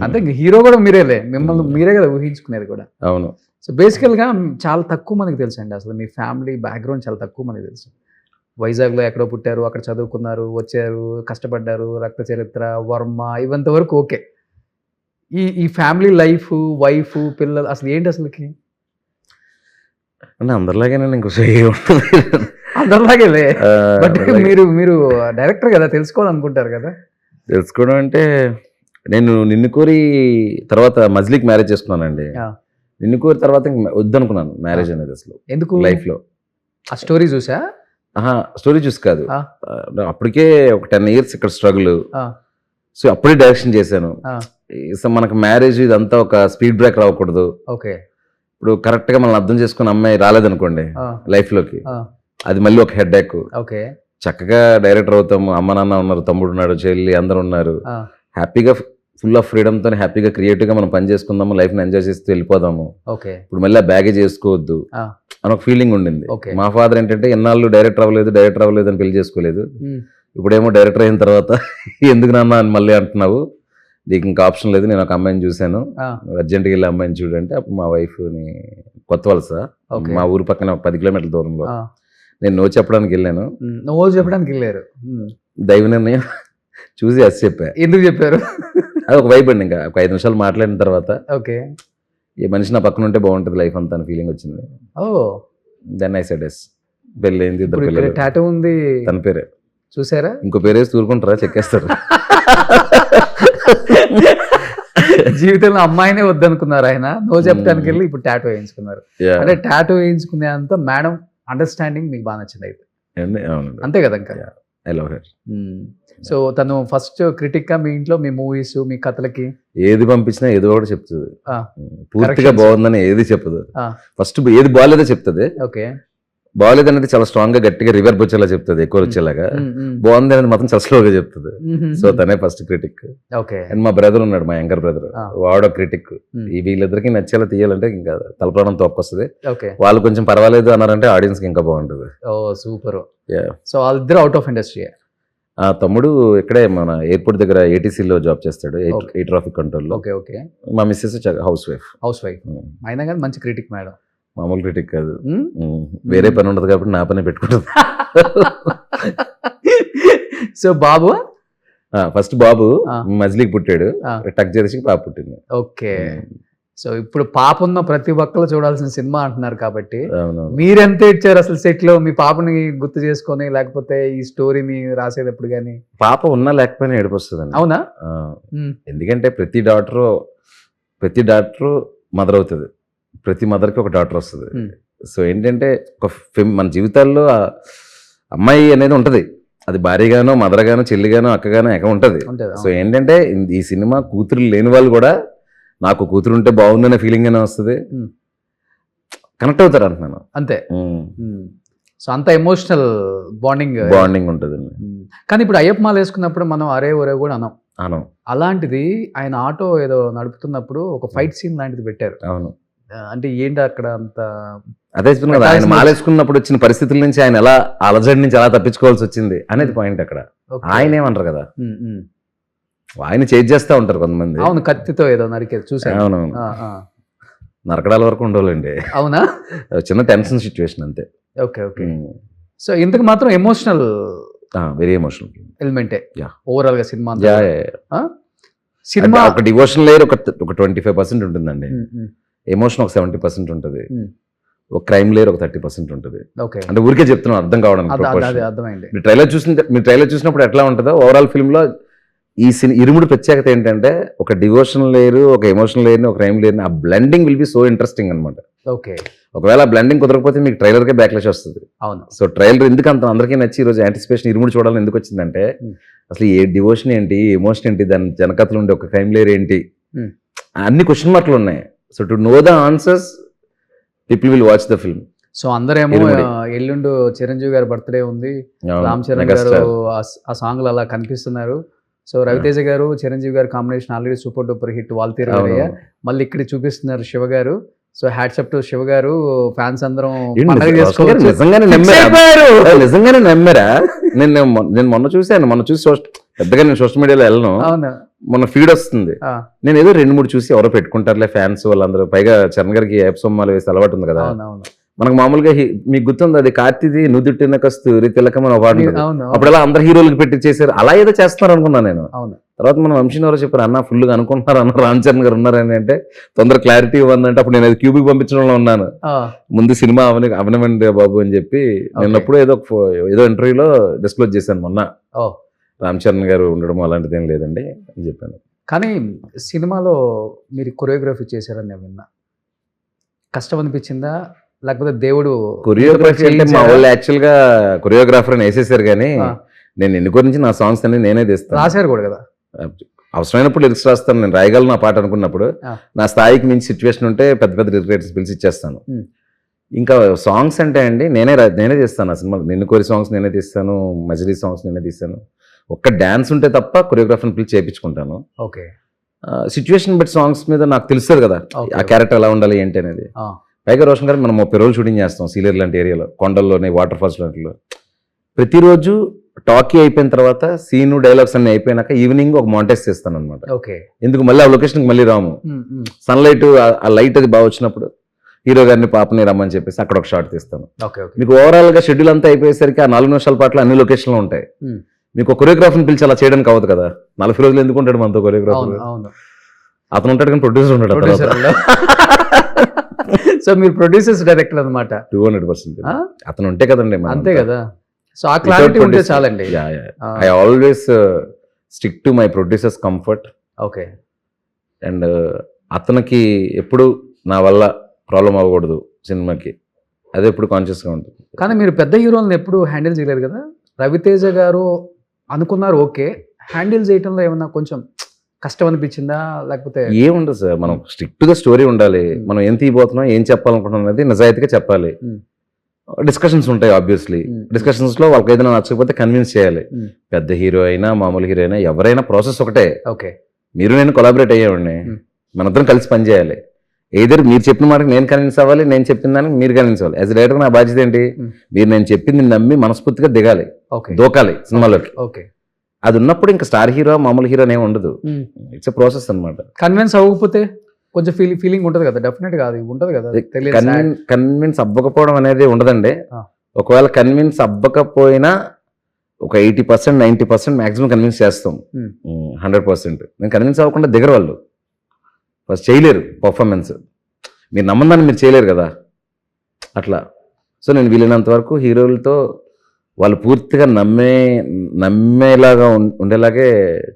అంతే, Mm-hmm. హీరో కూడా మీరేలే, మిమ్మల్ని మీరే కదా ఊహించుకునేది కూడా. అవును. సో బేసికల్గా చాలా తక్కువ మందికి తెలుసు అండి, అసలు మీ ఫ్యామిలీ బ్యాక్గ్రౌండ్ చాలా తక్కువ మందికి తెలుసు. వైజాగ్లో ఎక్కడో పుట్టారు, అక్కడ చదువుకున్నారు, వచ్చారు, కష్టపడ్డారు, రక్త చరిత్ర, వర్మ, ఇవంత వరకు ఓకే. ఈ ఫ్యామిలీ లైఫ్, వైఫ్, పిల్లలు అసలు ఏంటి అసలుకి? అంటే అందరిలాగే నేను ఇంకో అందరిలాగేలే, బట్ మీరు డైరెక్టర్ కదా, తెలుసుకోవాలనుకుంటారు కదా. తెలుసుకోవడం అంటే నేను నిన్ను కోరి తర్వాత మజిలీకి మ్యారేజ్ చేసుకున్నానండి. Yeah. నిన్ను కోరి తర్వాత ఇంక వద్దనుకున్నాను మ్యారేజ్ అనేది అసలు ఎందుకు? లైఫ్లో. ఆ స్టోరీ చూసా? స్టోరీ చూసి కాదు, Ah. అప్పటికే ఒక 10 years ఇక్కడ స్ట్రగుల్, Ah. సో అప్పుడే డైరెక్షన్ చేశాను. Ah. సో మనకు మ్యారేజ్ ఇదంతా ఒక స్పీడ్ బ్రేక్ రావకూడదు. ఓకే. ఇప్పుడు కరెక్ట్గా మనల్ని అర్థం చేసుకున్న అమ్మాయి రాలేదనుకోండి లైఫ్లోకి, అది మళ్ళీ ఒక హెడ్ ఏక్. ఓకే. చక్కగా డైరెక్టర్ అవుతాము, అమ్మ నాన్న ఉన్నారు, తమ్ముడు ఉన్నాడు, చెల్లి అందరు ఉన్నారు, హ్యాపీగా ఫుల్ ఆఫ్ ఫ్రీడమ్తో హ్యాపీగా క్రియేటివ్గా మనం పని చేసుకుందాము, లైఫ్ని ఎంజాయ్ చేస్తూ వెళ్ళిపోదాము. ఓకే. ఇప్పుడు మళ్ళీ బ్యాగేజ్ చేసుకోవద్దు అని ఒక ఫీలింగ్ ఉండింది. Okay. మా ఫాదర్ ఏంటంటే ఎన్నాళ్ళు డైరెక్టర్ అవ్వలేదు అని పెళ్లి చేసుకోలేదు, ఇప్పుడేమో డైరెక్టర్ అయిన తర్వాత ఎందుకు నాన్న అని మళ్ళీ అంటున్నావు, నీకు ఇంకా ఆప్షన్ లేదు, నేను ఒక అమ్మాయిని చూశాను, అర్జెంట్గా వెళ్ళి అమ్మాయిని చూడంటే అప్పుడు మా వైఫ్ని కొత్త వలస, Okay. మా ఊరు పక్కన ఒక 10 kilometerల దూరంలో, నేను నో చెప్పడానికి వెళ్ళాను. నువ్వు చెప్పడానికి వెళ్ళారు, దైవ నిర్ణయం చూసి అది చెప్పా. ఎందుకు చెప్పారు? అది ఒక వైబ్ అండి. ఇంకా ఒక 5 నిమిషాలు మాట్లాడిన తర్వాత ఓకే, ఈ మనిషి నా పక్కన ఉంటే బాగుంటుంది లైఫ్ అంతా అని ఫీలింగ్ వచ్చింది. ఓ దెన్ ఐ సెడ్ ఎస్. పెళ్ళైంది, ఇద్దరు ఇప్పుడు ఇక్కడ పిల్లలు. టాటూ ఉంది, తన పేరే. చూసారా? ఇంకో పేరేసి తూరుకుంటారా, చెక్కేస్తారు. జీవితంలో అమ్మాయినే వద్దనుకున్నారు ఆయన, నో చెప్పడానికి వెళ్ళి ఇప్పుడు టాటూ వేయించుకున్నారు. Yeah. అంటే టాటూ వేయించుకునే అంత మేడం అండర్స్టాండింగ్ మీకు బాగా నచ్చింది అయితే, అవునండి. అంతే కదా ఇంకా. Yeah. I love her. So తను ఫస్ట్ క్రిటిక్ గా మీ ఇంట్లో, మీ మూవీస్, మీ కథలకి ఏది పంపించినా ఏదో ఒకటి చెప్తుంది, ఆ, పూర్తిగా corrections. బాగుందని ఏది చెప్పదు. ఆ. ఫస్ట్ ఏది బాగాలేదో చెప్తుంది, ఓకే. బాగాలేదు అనేది చాలా స్ట్రాంగ్ గా గట్టిగా రివర్బ్ వచ్చేలా చెప్తుంది, ఎక్కువ వచ్చేలాగా. బాగుంది అనేది మాత్రం చాలా స్లోగా చెప్తుంది. సో తనే ఫస్ట్ క్రిటిక్. ఓకే. అండ్ మా బ్రదర్ ఉన్నాడు, మా యంగర్ బ్రదర్, Ah. వాడు క్రిటిక్. ఈ వీళ్ళిద్దరికి నచ్చేలా తీయాలంటే ఇంకా తలప్రాణం తొక్కొస్తుంది. ఓకే. వాళ్ళు కొంచెం పర్వాలేదు అన్నారంటే ఆడియన్స్ కి ఇంకా బాగుంటుంది. Oh super. Yeah. సో వాళ్ళిద్దరు అవుట్ ఆఫ్ ఇండస్ట్రీ? ఆ తమ్ముడు ఇక్కడే మన ఎయిర్పోర్ట్ దగ్గర ఏటీసీలో జాబ్ చేస్తాడు, Okay. ఎయిర్ ట్రాఫిక్ కంట్రోల్లో. ఓకే. ఓకే. మా missus house wife. House wife అయినా కానీ మంచి క్రిటిక్ మేడం. మామూలు క్రిటిక్ కాదు, వేరే పని ఉండదు కాబట్టి నా పని పెట్టుకుంటుంది. సో బాబు ఫస్ట్ బాబు Ah. మజిలీకి పుట్టాడు, Ah. టక్ చేసి పాప పుట్టింది. ఓకే. సో ఇప్పుడు పాప ఉన్న ప్రతి ఒక్కరు చూడాల్సిన సినిమా అంటున్నారు కాబట్టి అవునవును. మీరెంత ఇచ్చారు అసలు సెట్ లో మీ పాపని గుర్తు చేసుకొని, లేకపోతే ఈ స్టోరీని రాసేటప్పుడు కానీ? పాప ఉన్నా లేకపోయినా ఏడుపు వస్తుందండి. అవునా? ఎందుకంటే ప్రతి డాక్టరు మదర్ అవుతుంది, ప్రతి మదర్కి ఒక డాక్టర్ వస్తుంది. సో ఏంటంటే ఒక మన జీవితాల్లో ఆ అమ్మాయి అనేది ఉంటుంది, అది భార్యగానో మదర్గానో చెల్లిగానో అక్కగానో ఎక్క ఉంటుంది. సో ఏంటంటే ఈ సినిమా కూతురు లేని వాళ్ళు కూడా నాకు కూతురు ఉంటే బాగుందనే ఫీలింగ్ అనే వస్తుంది, కనెక్ట్ అవుతారు అంటున్నాను, అంతే. సో అంత ఎమోషనల్ బాండింగ్ ఉంటుంది. కానీ ఇప్పుడు అయ్యప్ప మాల వేసుకున్నప్పుడు మనం అరే ఒరే కూడా అనం. అవును. అలాంటిది ఆయన ఆటో ఏదో నడుపుతున్నప్పుడు ఒక ఫైట్ సీన్ లాంటిది పెట్టారు. అవును. అంటే ఏంటి అక్కడ అంత? అదే చెప్తున్నా కదా, ఆయన మాలేసుకున్నప్పుడు వచ్చిన పరిస్థితుల నుంచి ఆయన ఎలా అలజడి నుంచి ఎలా తప్పించుకోవాల్సి వచ్చింది అనేది పాయింట్ అక్కడ. ఆయన ఏమంటారు కదా, ఆయన చేంజ్ చేస్తా ఉంటారు కొంతమంది. అవును, కత్తితో ఏదో నరికేది చూసాను. అవునవును. నరకడాల వరకు ఉండవాలండి. అవునా? చిన్న టెన్షన్ సిచ్యువేషన్ అంతే. Okay okay. సో ఇంతకు మాత్రం ఎమోషనల్ వెరీ ఎమోషనల్ ఎలిమెంటే Yeah. ఓవరాల్ గా సినిమా అంతా. సినిమా సినిమా ఒక డివోషన్ లేయర్ ఒక 25% ఉంటుందండి. ఎమోషన్ ఒక 70% ఉంటుంది. ఒక క్రైమ్ లేయర్ ఒక 30% ఉంటుంది. ఓకే, అంటే ఊరికే చెప్తున్నాను అర్థం కావడానికి. అర్థమైంది. మీరు ట్రైలర్ చూసినప్పుడు ఎట్లా ఉంటుందో ఓవరాల్ ఫిల్మ్ లో ఈ ఇరుముడి ప్రత్యేకత ఏంటంటే ఒక డివోషన్ లేయర్, ఒక ఎమోషనల్ లేయర్, ఒక క్రైమ్ లేయర్, ఆ blending will be so interesting అనమాట. ఓకే, ఒకవేళ ఆ బ్లెండింగ్ కుదరకపోతే మీకు ట్రైలర్కే బ్యాక్లాష్ వస్తుంది. అవును. సో ట్రైలర్ ఎందుకు అంత అందరికీ నచ్చి ఈరోజు యాంటిసిపేషన్ ఇరుముడి చూడాలని ఎందుకు వచ్చిందంటే అసలు ఏ డివోషన్ ఏంటి, ఎమోషన్ ఏంటి, దాని జనకథలు ఉండే ఒక క్రైమ్ లేయర్ ఏంటి, అన్ని క్వశ్చన్ మార్కులు ఉన్నాయి. So to know the answers people will watch the film. So అందరేమో ఇరుముడి. ఎల్లుండు చిరంజీవి గారి బర్త్డే ఉంది, రామ్ చరణ్ గారు ఆ సాంగ్లు అలా కనిపిస్తున్నారు. సో రవితేజ గారు చిరంజీవి గారు combination already super duper hit Waltair మళ్ళీ ఇక్కడ చూపిస్తున్నారు శివ గారు. సో హ్యాట్సప్ టు శివ గారు. ఫ్యాన్స్ అందరం పండగ చేసుకోవచ్చు. నిజంగానే నమ్మారా? నేను మొన్న చూసి పెద్దగా నేను సోషల్ మీడియాలో వెళ్ళను, అవును, మొన్న ఫీడ్ వస్తుంది. నేను ఏదో 2-3 చూసి ఎవరో పెట్టుకుంటారులే ఫ్యాన్స్ వాళ్ళందరూ. పైగా చరణ్ గారికి సొమ్మాలు వేసి అలవాటు ఉంది కదా. మనకు మామూలుగా మీకు గుర్తుంది అది కార్తీది నుదుట్టిన కస్తూరి తిలకం అని ఒక పాట ఉంటుంది. అప్పుడు అలా అందరు హీరోలకు పెట్టి చేశారు, అలా ఏదో చేస్తున్నారు అనుకున్నాను నేను. తర్వాత మన వంశీని ఎవరో చెప్పారు, అన్న ఫుల్గా అనుకుంటున్నారు అన్న రామ్ చరణ్ గారు ఉన్నారని. అంటే తొందర క్లారిటీ ఇవ్వందంటే అప్పుడు నేను అది క్యూబిక్ పంపించడంలో ఉన్నాను. ముందు సినిమా అవనమండి బాబు అని చెప్పి నిన్నప్పుడు ఏదో ఇంటర్వ్యూలో డిస్క్లోజ్ చేశాను మొన్న. రామ్ చరణ్ గారు ఉండడం అలాంటిది ఏం లేదండి అని చెప్పాను. కానీ సినిమాలో మీరు కొరియోగ్రఫీ చేశారని నేను విన్నా. కష్టం అనిపించిందా లేకపోతే దేవుడు? కొరియోగ్రఫీ అంటే మా వాళ్ళు యాక్చువల్ గా కొరియోగ్రాఫర్ అని వేసేసారు, కానీ నేను ఎన్నికో నుంచి నా సాంగ్స్ అన్ని నేనే తీస్తాను. రాశారు కూడా కదా? అవసరమైనప్పుడు లిరిక్స్ రాస్తాను. నేను రాయగలను ఆ పాట అనుకున్నప్పుడు. నా స్థాయికి మించి సిచ్యువేషన్ ఉంటే పెద్ద పెద్ద లిరిక్స్ పిలిచి ఇచ్చేస్తాను. ఇంకా సాంగ్స్ అంటే అండి నేనే తీస్తాను. ఆ సినిమా నిన్ను కోరి సాంగ్స్ నేనే తీస్తాను, మజిలీ సాంగ్స్ నేనే తీస్తాను. ఒక్క డ్యాన్స్ ఉంటే తప్ప కొరియోగ్రాఫర్ని పిలిచి చేయించుకుంటాను. ఓకే, సిచ్యువేషన్ బట్టి సాంగ్స్ మీద నాకు తెలుస్తుంది కదా ఆ క్యారెక్టర్ ఎలా ఉండాలి ఏంటి అనేది. పైగా రోషన్ గారు మనం 30 రోజులు షూటింగ్ చేస్తాం సీలేరు లాంటి ఏరియాలో, కొండల్లోనే వాటర్ ఫాల్స్ లాంటిలో. ప్రతిరోజు టాకీ అయిపోయిన తర్వాత సీను డైలాగ్స్ అన్ని అయిపోయినాక ఈవినింగ్ ఒక మాంటేజ్ చేస్తాను అనమాట. ఎందుకు మళ్ళీ ఆ లొకేషన్కి మళ్ళీ రాము, సన్లైట్ ఆ లైట్ అది బాగా వచ్చినప్పుడు హీరో గారిని పాపని రమ్మని చెప్పేసి అక్కడ ఒక షాట్ తీస్తాను. మీకు ఓవరాల్ గా షెడ్యూల్ అంతా అయిపోయేసరికి ఆ 4 నిమిషాల పాటలు అన్ని లొకేషన్లో ఉంటాయి. మీకు ఒక కొరియోగ్రాఫర్ని పిలిచి అలా చేయడానికి అవ్వదు కదా. 40 రోజులు ఎందుకు ఉంటాడు మనతో కొరియోగ్రాఫర్? అతను ఉంటాడు కానీ ప్రొడ్యూసర్ ఉంటాడు. సో మీరు ప్రొడ్యూసర్స్ డైరెక్టర్ అనమాట. 200% అతను ఉంటే కదండి. అంతే కదా. సో ఆ క్లారిటీ ఉంటే చాలండి. I always stick to my producers comfort. Okay, and అతనికి ఎప్పుడు నా వల్ల ప్రాబ్లం అవ్వకూడదు సినిమాకి, అదే ఎప్పుడు కాన్షియస్గా ఉంటుంది. కానీ మీరు పెద్ద హీరోలను ఎప్పుడు హ్యాండిల్ చేయలేరు కదా. రవితేజ గారు అనుకున్నారు, ఓకే, హ్యాండిల్ చేయడంలో ఏమన్నా కొంచెం కష్టం అనిపించిందా లేకపోతే? ఏముండదు సార్, మనం స్ట్రిక్ట్ గా స్టోరీ ఉండాలి. మనం ఏం తీయబోతున్నాం, ఏం చెప్పాలనుకుంటున్నాం అనేది నిజాయితీగా చెప్పాలి. డిస్కషన్స్ ఉంటాయి ఆబ్వియస్లీ. డిస్కషన్స్ లో వాళ్ళకి ఏదైనా నచ్చకపోతే కన్విన్స్ చేయాలి. పెద్ద హీరో అయినా మామూలు హీరో అయినా ఎవరైనా ప్రాసెస్ ఒకటే. ఓకే, మీరు నేను కొలాబరేట్ అయ్యేవాడిని, మనందరం కలిసి పనిచేయాలి. ఏదర్ మీరు చెప్పిన మాటకి నేను కన్విన్స్ అవ్వాలి, నేను చెప్పిన దానికి మీరు కన్విన్స్ అవ్వాలి. యాజ్ రైటర్ నా బాధ్యత ఏంటి, మీరు నేను చెప్పింది నమ్మి మనస్ఫూర్తిగా దిగాలి, దూకాలి సినిమాలోకి. ఓకే, అది ఉన్నప్పుడు ఇంకా స్టార్ హీరో మామూలు హీరో ఏమి ఉండదు. ఇట్స్ ఎ ప్రాసెస్ అనమాట. కన్విన్స్ అవ్వకపోతే కొంచెం ఫీలింగ్ ఉంటుంది కదా, డెఫినెట్ గా అది ఉంటుంది కదా. కన్విన్స్ అవ్వకపోవడం అనేది ఉండదండి. ఒకవేళ కన్విన్స్ అవ్వకపోయినా ఒక 80% 90% మాక్సిమం కన్విన్స్ చేస్తాం. 100% నేను కన్విన్స్ అవ్వకుండా దిగరు వాళ్ళు, ఫస్ట్ చేయలేరు పర్ఫార్మెన్స్. మీరు నమ్మదాన్ని మీరు చేయలేరు కదా అట్లా. సో నేను వీలైనంత వరకు హీరోలతో వాళ్ళు పూర్తిగా నమ్మేలాగా ఉండేలాగే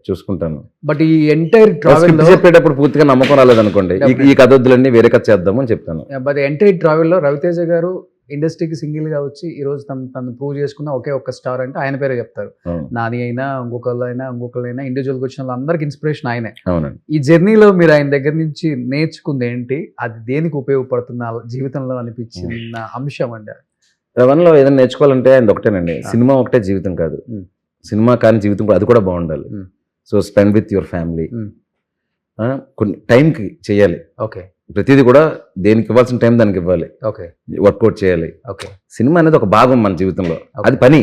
చూసుకుంటాను. బట్ ఈ ఎంటైర్ ట్రావెల్ చెప్పేటప్పుడు పూర్తిగా నమ్మకం రాలేదనుకోండి, ఈ కథ వద్దులన్నీ వేరే కథ చేద్దాము అని చెప్తాను. బట్ ఎంటైర్ ట్రావెల్లో రవితేజ గారు ఇండస్ట్రీకి సింగిల్ గా వచ్చి ఈ రోజు తను ప్రూవ్ చేసుకున్న ఒకే ఒక్క స్టార్ అంటే ఆయన పేరే చెప్తారు. నాని అయినా ఇంకొకళ్ళైనా ఇండివిజువల్గా వచ్చిన వాళ్ళందరికి ఇన్స్పిరేషన్ ఆయనే. ఈ జర్నీలో మీరు ఆయన దగ్గర నుంచి నేర్చుకుంది ఏంటి, అది దేనికి ఉపయోగపడుతున్న జీవితంలో అనిపించిన అంశం అండి? రవణలో ఏదైనా నేర్చుకోవాలంటే ఆయన ఒకటేనండి, సినిమా ఒకటే జీవితం కాదు. సినిమా కానీ జీవితం కూడా అది కూడా బాగుండాలి. So spend with your family, కొన్ని టైంకి చేయాలి. ఓకే, ప్రతిదీ కూడా దేనికి ఇవ్వాల్సిన టైం దానికి ఇవ్వాలి. ఓకే, వర్కౌట్ చేయాలి. ఓకే, సినిమా అనేది ఒక భాగం మన జీవితంలో, అది పని,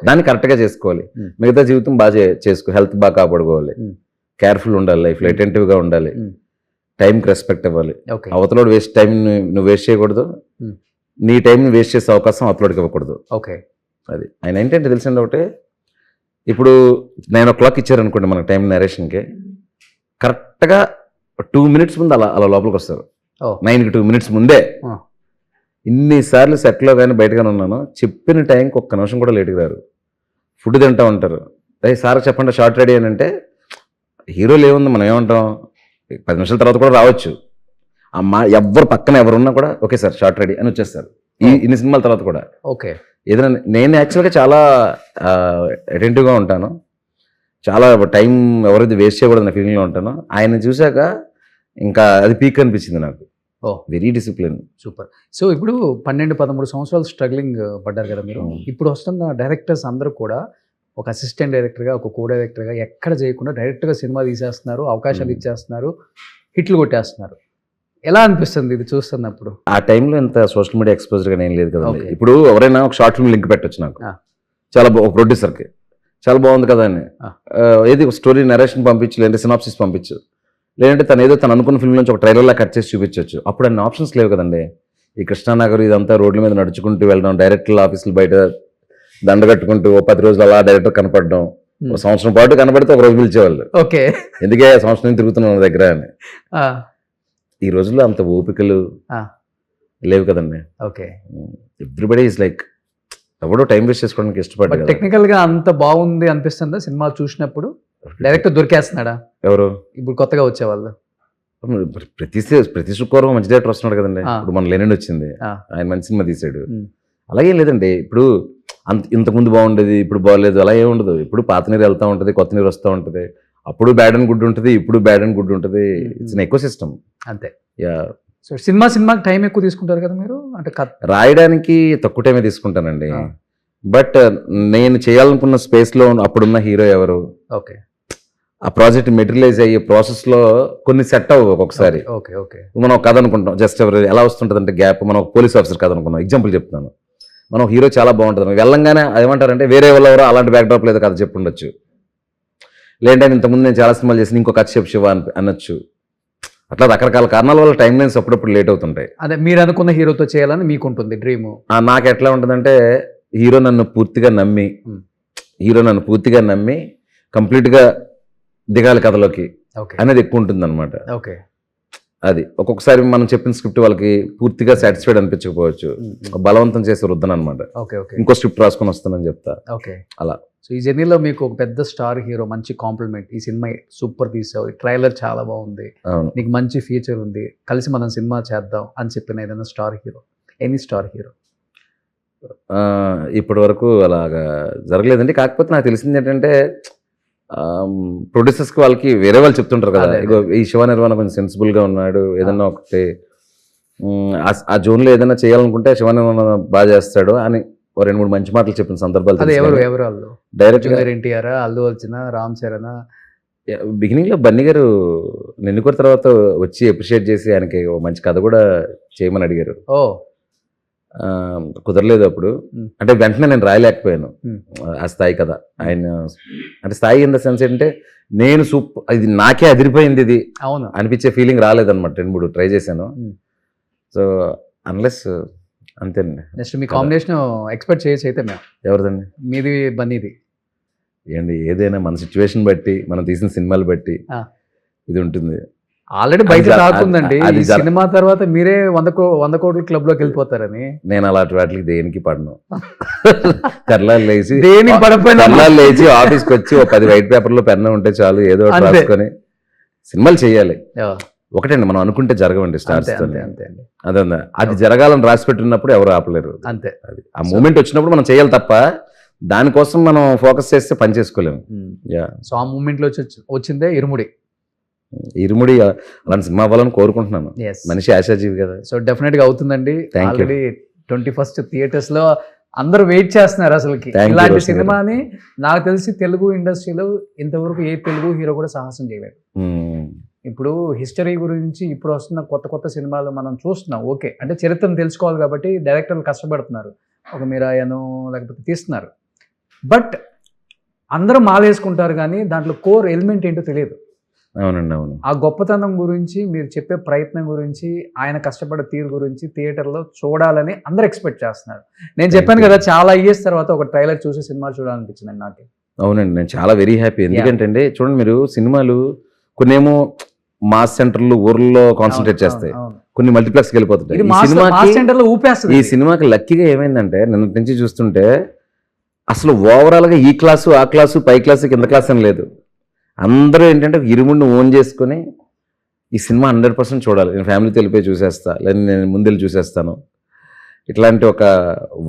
దాన్ని కరెక్ట్ గా చేసుకోవాలి. మిగతా జీవితం బాగా చేసుకో, హెల్త్ బాగా కాపాడుకోవాలి, కేర్ఫుల్ ఉండాలి, లైఫ్ అటెంటివ్ గా ఉండాలి. టైంకి రెస్పెక్ట్ ఇవ్వాలి. ఓకే అవతలోడు వేస్ట్ టైం నువ్వు వేస్ట్ చేయకూడదు, Hmm. నీ టైంని వేస్ట్ చేసే అవకాశం అవతలోడికి ఇవ్వకూడదు. ఓకే అది ఆయన ఏంటంటే తెలిసింది ఒకటే, ఇప్పుడు 9 o'clock ఇచ్చారనుకోండి మనకు టైం నరేషన్కి, కరెక్ట్గా 2 minutes ముందు అలా అలా లోపలికి వస్తారు. ఓ 9కి 2 minutes ముందే. ఆ. ఇన్నిసార్లు సెట్లో కానీ బయట కానీ ఉన్నాను, చెప్పిన టైంకి ఒక్క నిమిషం కూడా లేట్గా రారు. ఫుడ్ తింటా ఉంటారు. అదే సార్ చెప్పండి షార్ట్ రెడీ అని అంటే, హీరోలు ఏముంది మనం ఏమంటాం, 10 నిమిషాల తర్వాత కూడా రావచ్చు. అమ్మ ఎవరు పక్కన ఎవరున్నా కూడా ఓకే సార్ షార్ట్ రెడీ అని వచ్చేస్తారు. ఇన్ని సినిమాల తర్వాత కూడా ఓకే ఏదైనా నేను యాక్చువల్గా చాలా అటెంటివ్గా ఉంటాను, చాలా టైం ఎవరైతే వేస్ట్ చేయకూడదన్న ఫీలింగ్లో ఉంటాను. ఆయన చూశాక ఇంకా అది పీక్ అనిపించింది నాకు. ఓ వెరీ డిసిప్లిన్. సూపర్. సో ఇప్పుడు 12-13 సంవత్సరాలు స్ట్రగ్లింగ్ పడ్డారు కదా మీరు. ఇప్పుడు వస్తున్న డైరెక్టర్స్ అందరూ కూడా ఒక అసిస్టెంట్ డైరెక్టర్గా, ఒక కో డైరెక్టర్గా ఎక్కడ చేయకుండా డైరెక్ట్గా సినిమా తీసేస్తున్నారు, అవకాశాలు ఇచ్చేస్తున్నారు, హిట్లు కొట్టేస్తున్నారు. ఎలా అనిపిస్తుంది ఇది చూస్తున్నప్పుడు? ఆ టైంలో ఇంత సోషల్ మీడియా ఎక్స్పోజర్గా నేను లేదు కదండి. Okay. ఇప్పుడు ఎవరైనా ఒక షార్ట్ ఫిల్మ్ లింక్ పెట్టొచ్చు నాకు, చాలా ఒక ప్రొడ్యూసర్కి చాలా బాగుంది కదా అని, ఏది స్టోరీ నరేషన్ పంపించు, లేదంటే సినాప్సిస్ పంపించు, లేదంటే తను ఏదో తను అనుకున్న ఫిల్మ్ నుంచి ఒక ట్రైలర్లా కట్ చేసి చూపించవచ్చు. అప్పుడు అన్ని ఆప్షన్స్ లేవు కదండి. ఈ కృష్ణానగర్ ఇదంతా రోడ్ల మీద నడుచుకుంటూ వెళ్ళడం, డైరెక్టర్ ఆఫీసులు బయట దండ కట్టుకుంటూ 10 రోజులు అలా డైరెక్టర్ కనపడడం, ఒక సంవత్సరం పాటు కనబడితే ఒక రోజు పిలిచేవాళ్ళు, ఓకే ఎందుకే సంవత్సరం తిరుగుతున్నాం నా దగ్గర అని. ఈ రోజుల్లో అంత ఓపికలు లేవు కదండి. ఓకే ఎవ్రీబడి ఈజ్ లైక్ ఎవడో టైం వేస్ట్ చేసుకోవడానికి ఇష్టపడ్డారు. టెక్నికల్ గా అంత బాగుంది అనిపిస్తుందా సినిమా చూసినప్పుడు? డైరెక్టర్ దొరికేస్తున్నాడా ఎవరు ఇప్పుడు కొత్తగా వచ్చేవాళ్ళు? ప్రతి శుక్రవారం మంచి డైరెక్టర్ వస్తున్నాడు కదండి. ఇప్పుడు మన లెనిన్ వచ్చింది, ఆయన మంచి సినిమా తీసాడు. అలాగే లేదండి, ఇప్పుడు ఇంతకుముందు బాగుండేది ఇప్పుడు బాగలేదు అలా ఏమి ఉండదు. ఇప్పుడు పాత నీరు వెళ్తూ ఉంటుంది, కొత్త నీరు వస్తూ ఉంటుంది. అప్పుడు బ్యాడ్ అండ్ గుడ్ ఉంటుంది, ఇప్పుడు బ్యాడ్ అండ్ గుడ్ ఉంటుంది. It's an eco system. అంతే. యా. సో సినిమాకి టైం ఎక్కువ తీసుకుంటారు కదా మీరు, అంటే రాయడానికి తక్కువ టైమే తీసుకుంటానండి. బట్ నేను చేయాలనుకున్న స్పేస్లో అప్పుడున్న హీరో ఎవరు, ఓకే ఆ ప్రాజెక్ట్ మెటీరియలైజ్ అయ్యే ప్రాసెస్లో కొన్ని సెట్ అవ్వవు ఒక్కొక్కసారి. ఓకే ఓకే మనం ఒక కథ అనుకుంటాం, జస్ట్ ఎవరు ఎలా వస్తుంటుంది అంటే గ్యాప్, మనం ఒక పోలీస్ ఆఫీసర్ కథ అనుకున్నాం, ఎగ్జాంపుల్ చెప్తున్నాను. మనం హీరో చాలా బాగుంటుంది, వెళ్ళంగానే ఏమంటారంటే వేరే వాళ్ళెవరో అలాంటి బ్యాక్డ్రాప్ లేదు కథ చెప్పుండొచ్చు, లేదంటే ఇంతకుముందు నేను చాలా సినిమాలు చేసి ఇంకో కథ చెప్పు శివ అనొచ్చు. అట్లా రకరకాల కారణాల వల్ల టైం లైన్స్ అప్పుడప్పుడు లేట్ అవుతుంటాయి. అదే మీరు అనుకున్న హీరోతో చేయాలని మీకు ఉంటుంది డ్రీమ్. నాకు ఎట్లా ఉంటుందంటే హీరో నన్ను పూర్తిగా నమ్మి కంప్లీట్గా దిగాలి కథలోకి అనేది ఎక్కువ ఉంటుంది అనమాట. ఓకే అది ఒక్కొక్కసారి మనం చెప్పిన స్క్రిప్ట్ వాళ్ళకి పూర్తిగా సాటిస్ఫైడ్ అనిపించకపోవచ్చు, బలవంతం చేసి వృద్ధన్ అనమాట. ఓకే ఓకే ఇంకో స్క్రిప్ట్ రాసుకొని వస్తానని చెప్తా. ఓకే అలా. సో ఈ జర్నీలో మీకు ఒక పెద్ద స్టార్ హీరో మంచి కాంప్లిమెంట్, ఈ సినిమా సూపర్ తీసావు, ఈ ట్రైలర్ చాలా బాగుంది, నీకు మంచి ఫీచర్ ఉంది, కలిసి మనం సినిమా చేద్దాం అని చెప్పిన ఏదైనా star hero, any star hero? ఇప్పటి వరకు అలాగా జరగలేదండి. కాకపోతే నాకు తెలిసింది ఏంటంటే ప్రొడ్యూసర్స్కి వాళ్ళకి వేరే వాళ్ళు చెప్తుంటారు కదా, ఇగో ఈ శివ నిర్వాణ కొంచెం సెన్సిబుల్గా ఉన్నాడు, ఏదన్నా ఒకటి ఆ జోన్లో ఏదైనా చేయాలనుకుంటే శివ నిర్వాణ బాగా చేస్తాడు అని 2-3 మంచి మాటలు చెప్పిన సందర్భాలు. డైరెక్టర్ ఎన్టీఆర్, అల్లు అర్జున్, రామ్ చరణ్? బిగినింగ్ లో బన్నీ గారు నిన్నుకోరు తర్వాత వచ్చి అప్రిషియేట్ చేసి ఆయనకి మంచి కథ కూడా చేయమని అడిగారు. కుదరలేదు అప్పుడు, అంటే వెంటనే నేను రాయలేకపోయాను ఆ స్థాయి కదా. ఆయన అంటే స్థాయి ఇన్ ద సెన్స్ ఏంటంటే నేను ఇది నాకే అదిరిపోయింది ఇది అవును అనిపించే ఫీలింగ్ రాలేదన్నమాట. 2-3 ట్రై చేశాను. సో అన్లెస్ అంతేనండి. నెక్స్ట్ మీ కాంబినేషన్ ఎక్స్పెక్ట్ చేయొచ్చు అయితే మేము. ఎవరిదండి? మీది బన్నీది. ఏంటి ఏదైనా మన సిచ్యువేషన్ బట్టి, మనం తీసిన సినిమాలు బట్టి ఇది ఉంటుంది. ఆల్రెడీ బయట రాకుందండి సినిమా తర్వాత మీరే 100 కోట్ల క్లబ్ లోకి వెళ్ళిపోతారని. నేను అలాంటి వాటికి దేనికి పడను. కర్లాలు లేచి ఆఫీస్కి వచ్చి 10 వైట్ పేపర్లో పెన్ను ఉంటే చాలు, ఏదో ఒకటి రాసుకొని సినిమాలు చేయాలి. ఒకటండి, మనం అనుకుంటే జరగవండి స్టార్స్. అదే అది జరగాలని రాసి పెట్టినప్పుడు ఎవరు ఆపలేరు. అంతే. అది ఆ మూమెంట్ వచ్చినప్పుడు మనం చేయాలి తప్ప దానికోసం మనం ఫోకస్ చేస్తే పని చేసుకోలేము. సో ఆ మూమెంట్ లో వచ్చిందే ఇరుముడి. అలాంటి సినిమా అవ్వాలని కోరుకుంటున్నాను. మనిషి ఆశాజీవి కదా. సో డెఫినెట్ గా అవుతుందండి. ఆల్రెడీ 21st థియేటర్స్ లో అందరూ వెయిట్ చేస్తున్నారు అసలుకి ఇలాంటి సినిమాని. నాకు తెలిసి తెలుగు ఇండస్ట్రీలో ఇంతవరకు ఏ తెలుగు హీరో కూడా సాహసం చేయలేదు. ఇప్పుడు హిస్టరీ గురించి ఇప్పుడు వస్తున్న కొత్త సినిమాలు మనం చూస్తున్నాం. ఓకే, అంటే చరిత్రను తెలుసుకోవాలి కాబట్టి డైరెక్టర్లు కష్టపడుతున్నారు, ఒక మీరాయను లేకపోతే తీస్తున్నారు. బట్ అందరూ మాలేసుకుంటారు కానీ దాంట్లో కోర్ ఎలిమెంట్ ఏంటో తెలియదు. అవునండి, అవును. ఆ గొప్పతనం గురించి మీరు చెప్పే ప్రయత్నం గురించి ఆయన కష్టపడే తీరు గురించి థియేటర్లో చూడాలని అందరు ఎక్స్పెక్ట్ చేస్తున్నారు. నేను చెప్పాను you. కదా చాలా ఇయర్స్ తర్వాత ఒక ట్రైలర్ చూసి సినిమా చూడాలనిపించింది నాకు. అవునండి, నేను చాలా వెరీ హ్యాపీ. ఎందుకంటే అండి చూడండి, మీరు సినిమాలు కొన్నేమో మాస్ సెంటర్లు ఊర్లో కాన్సన్ట్రేట్ చేస్తాయి, కొన్ని మల్టీప్లెక్స్కి వెళ్ళిపోతుంటాయి. ఇది ఈ మాస్ సినిమాకి సెంటర్లో ఊపేస్తుంది. ఈ సినిమాకి లక్కీగా ఏమైందంటే నిన్నటి నుంచి చూస్తుంటే అసలు ఓవరాల్గా ఈ క్లాసు ఆ క్లాసు పై క్లాసు కింద క్లాస్ అని లేదు. అందరూ ఏంటంటే ఇరుముడిని ఓన్ చేసుకొని ఈ సినిమా 100% చూడాలి, నేను ఫ్యామిలీతో వెళ్ళిపోయి చూసేస్తా, లేదా నేను ముందెళ్ళి చూసేస్తాను, ఇట్లాంటి ఒక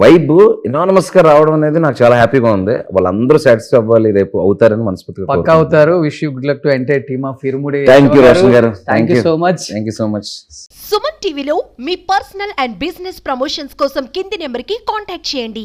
వైబ్ ఇనానమస్గా రావడం అనేది నాకు చాలా హ్యాపీగా ఉంది. వాళ్ళందరూ సాటిస్ఫై అవ్వాలి, రేపు అవుతారని మనస్ఫూర్తిగా పక్కా అవుతారు. Wish you good luck to entire team of Irumudi. Thank you Roshan garu, thank you so much. Thank you so much. Suman టీవీలో మీ పర్సనల్ అండ్ బిజినెస్ ప్రమోషన్స్ కోసం కింది నెంబర్కి కాంటాక్ట్ చేయండి.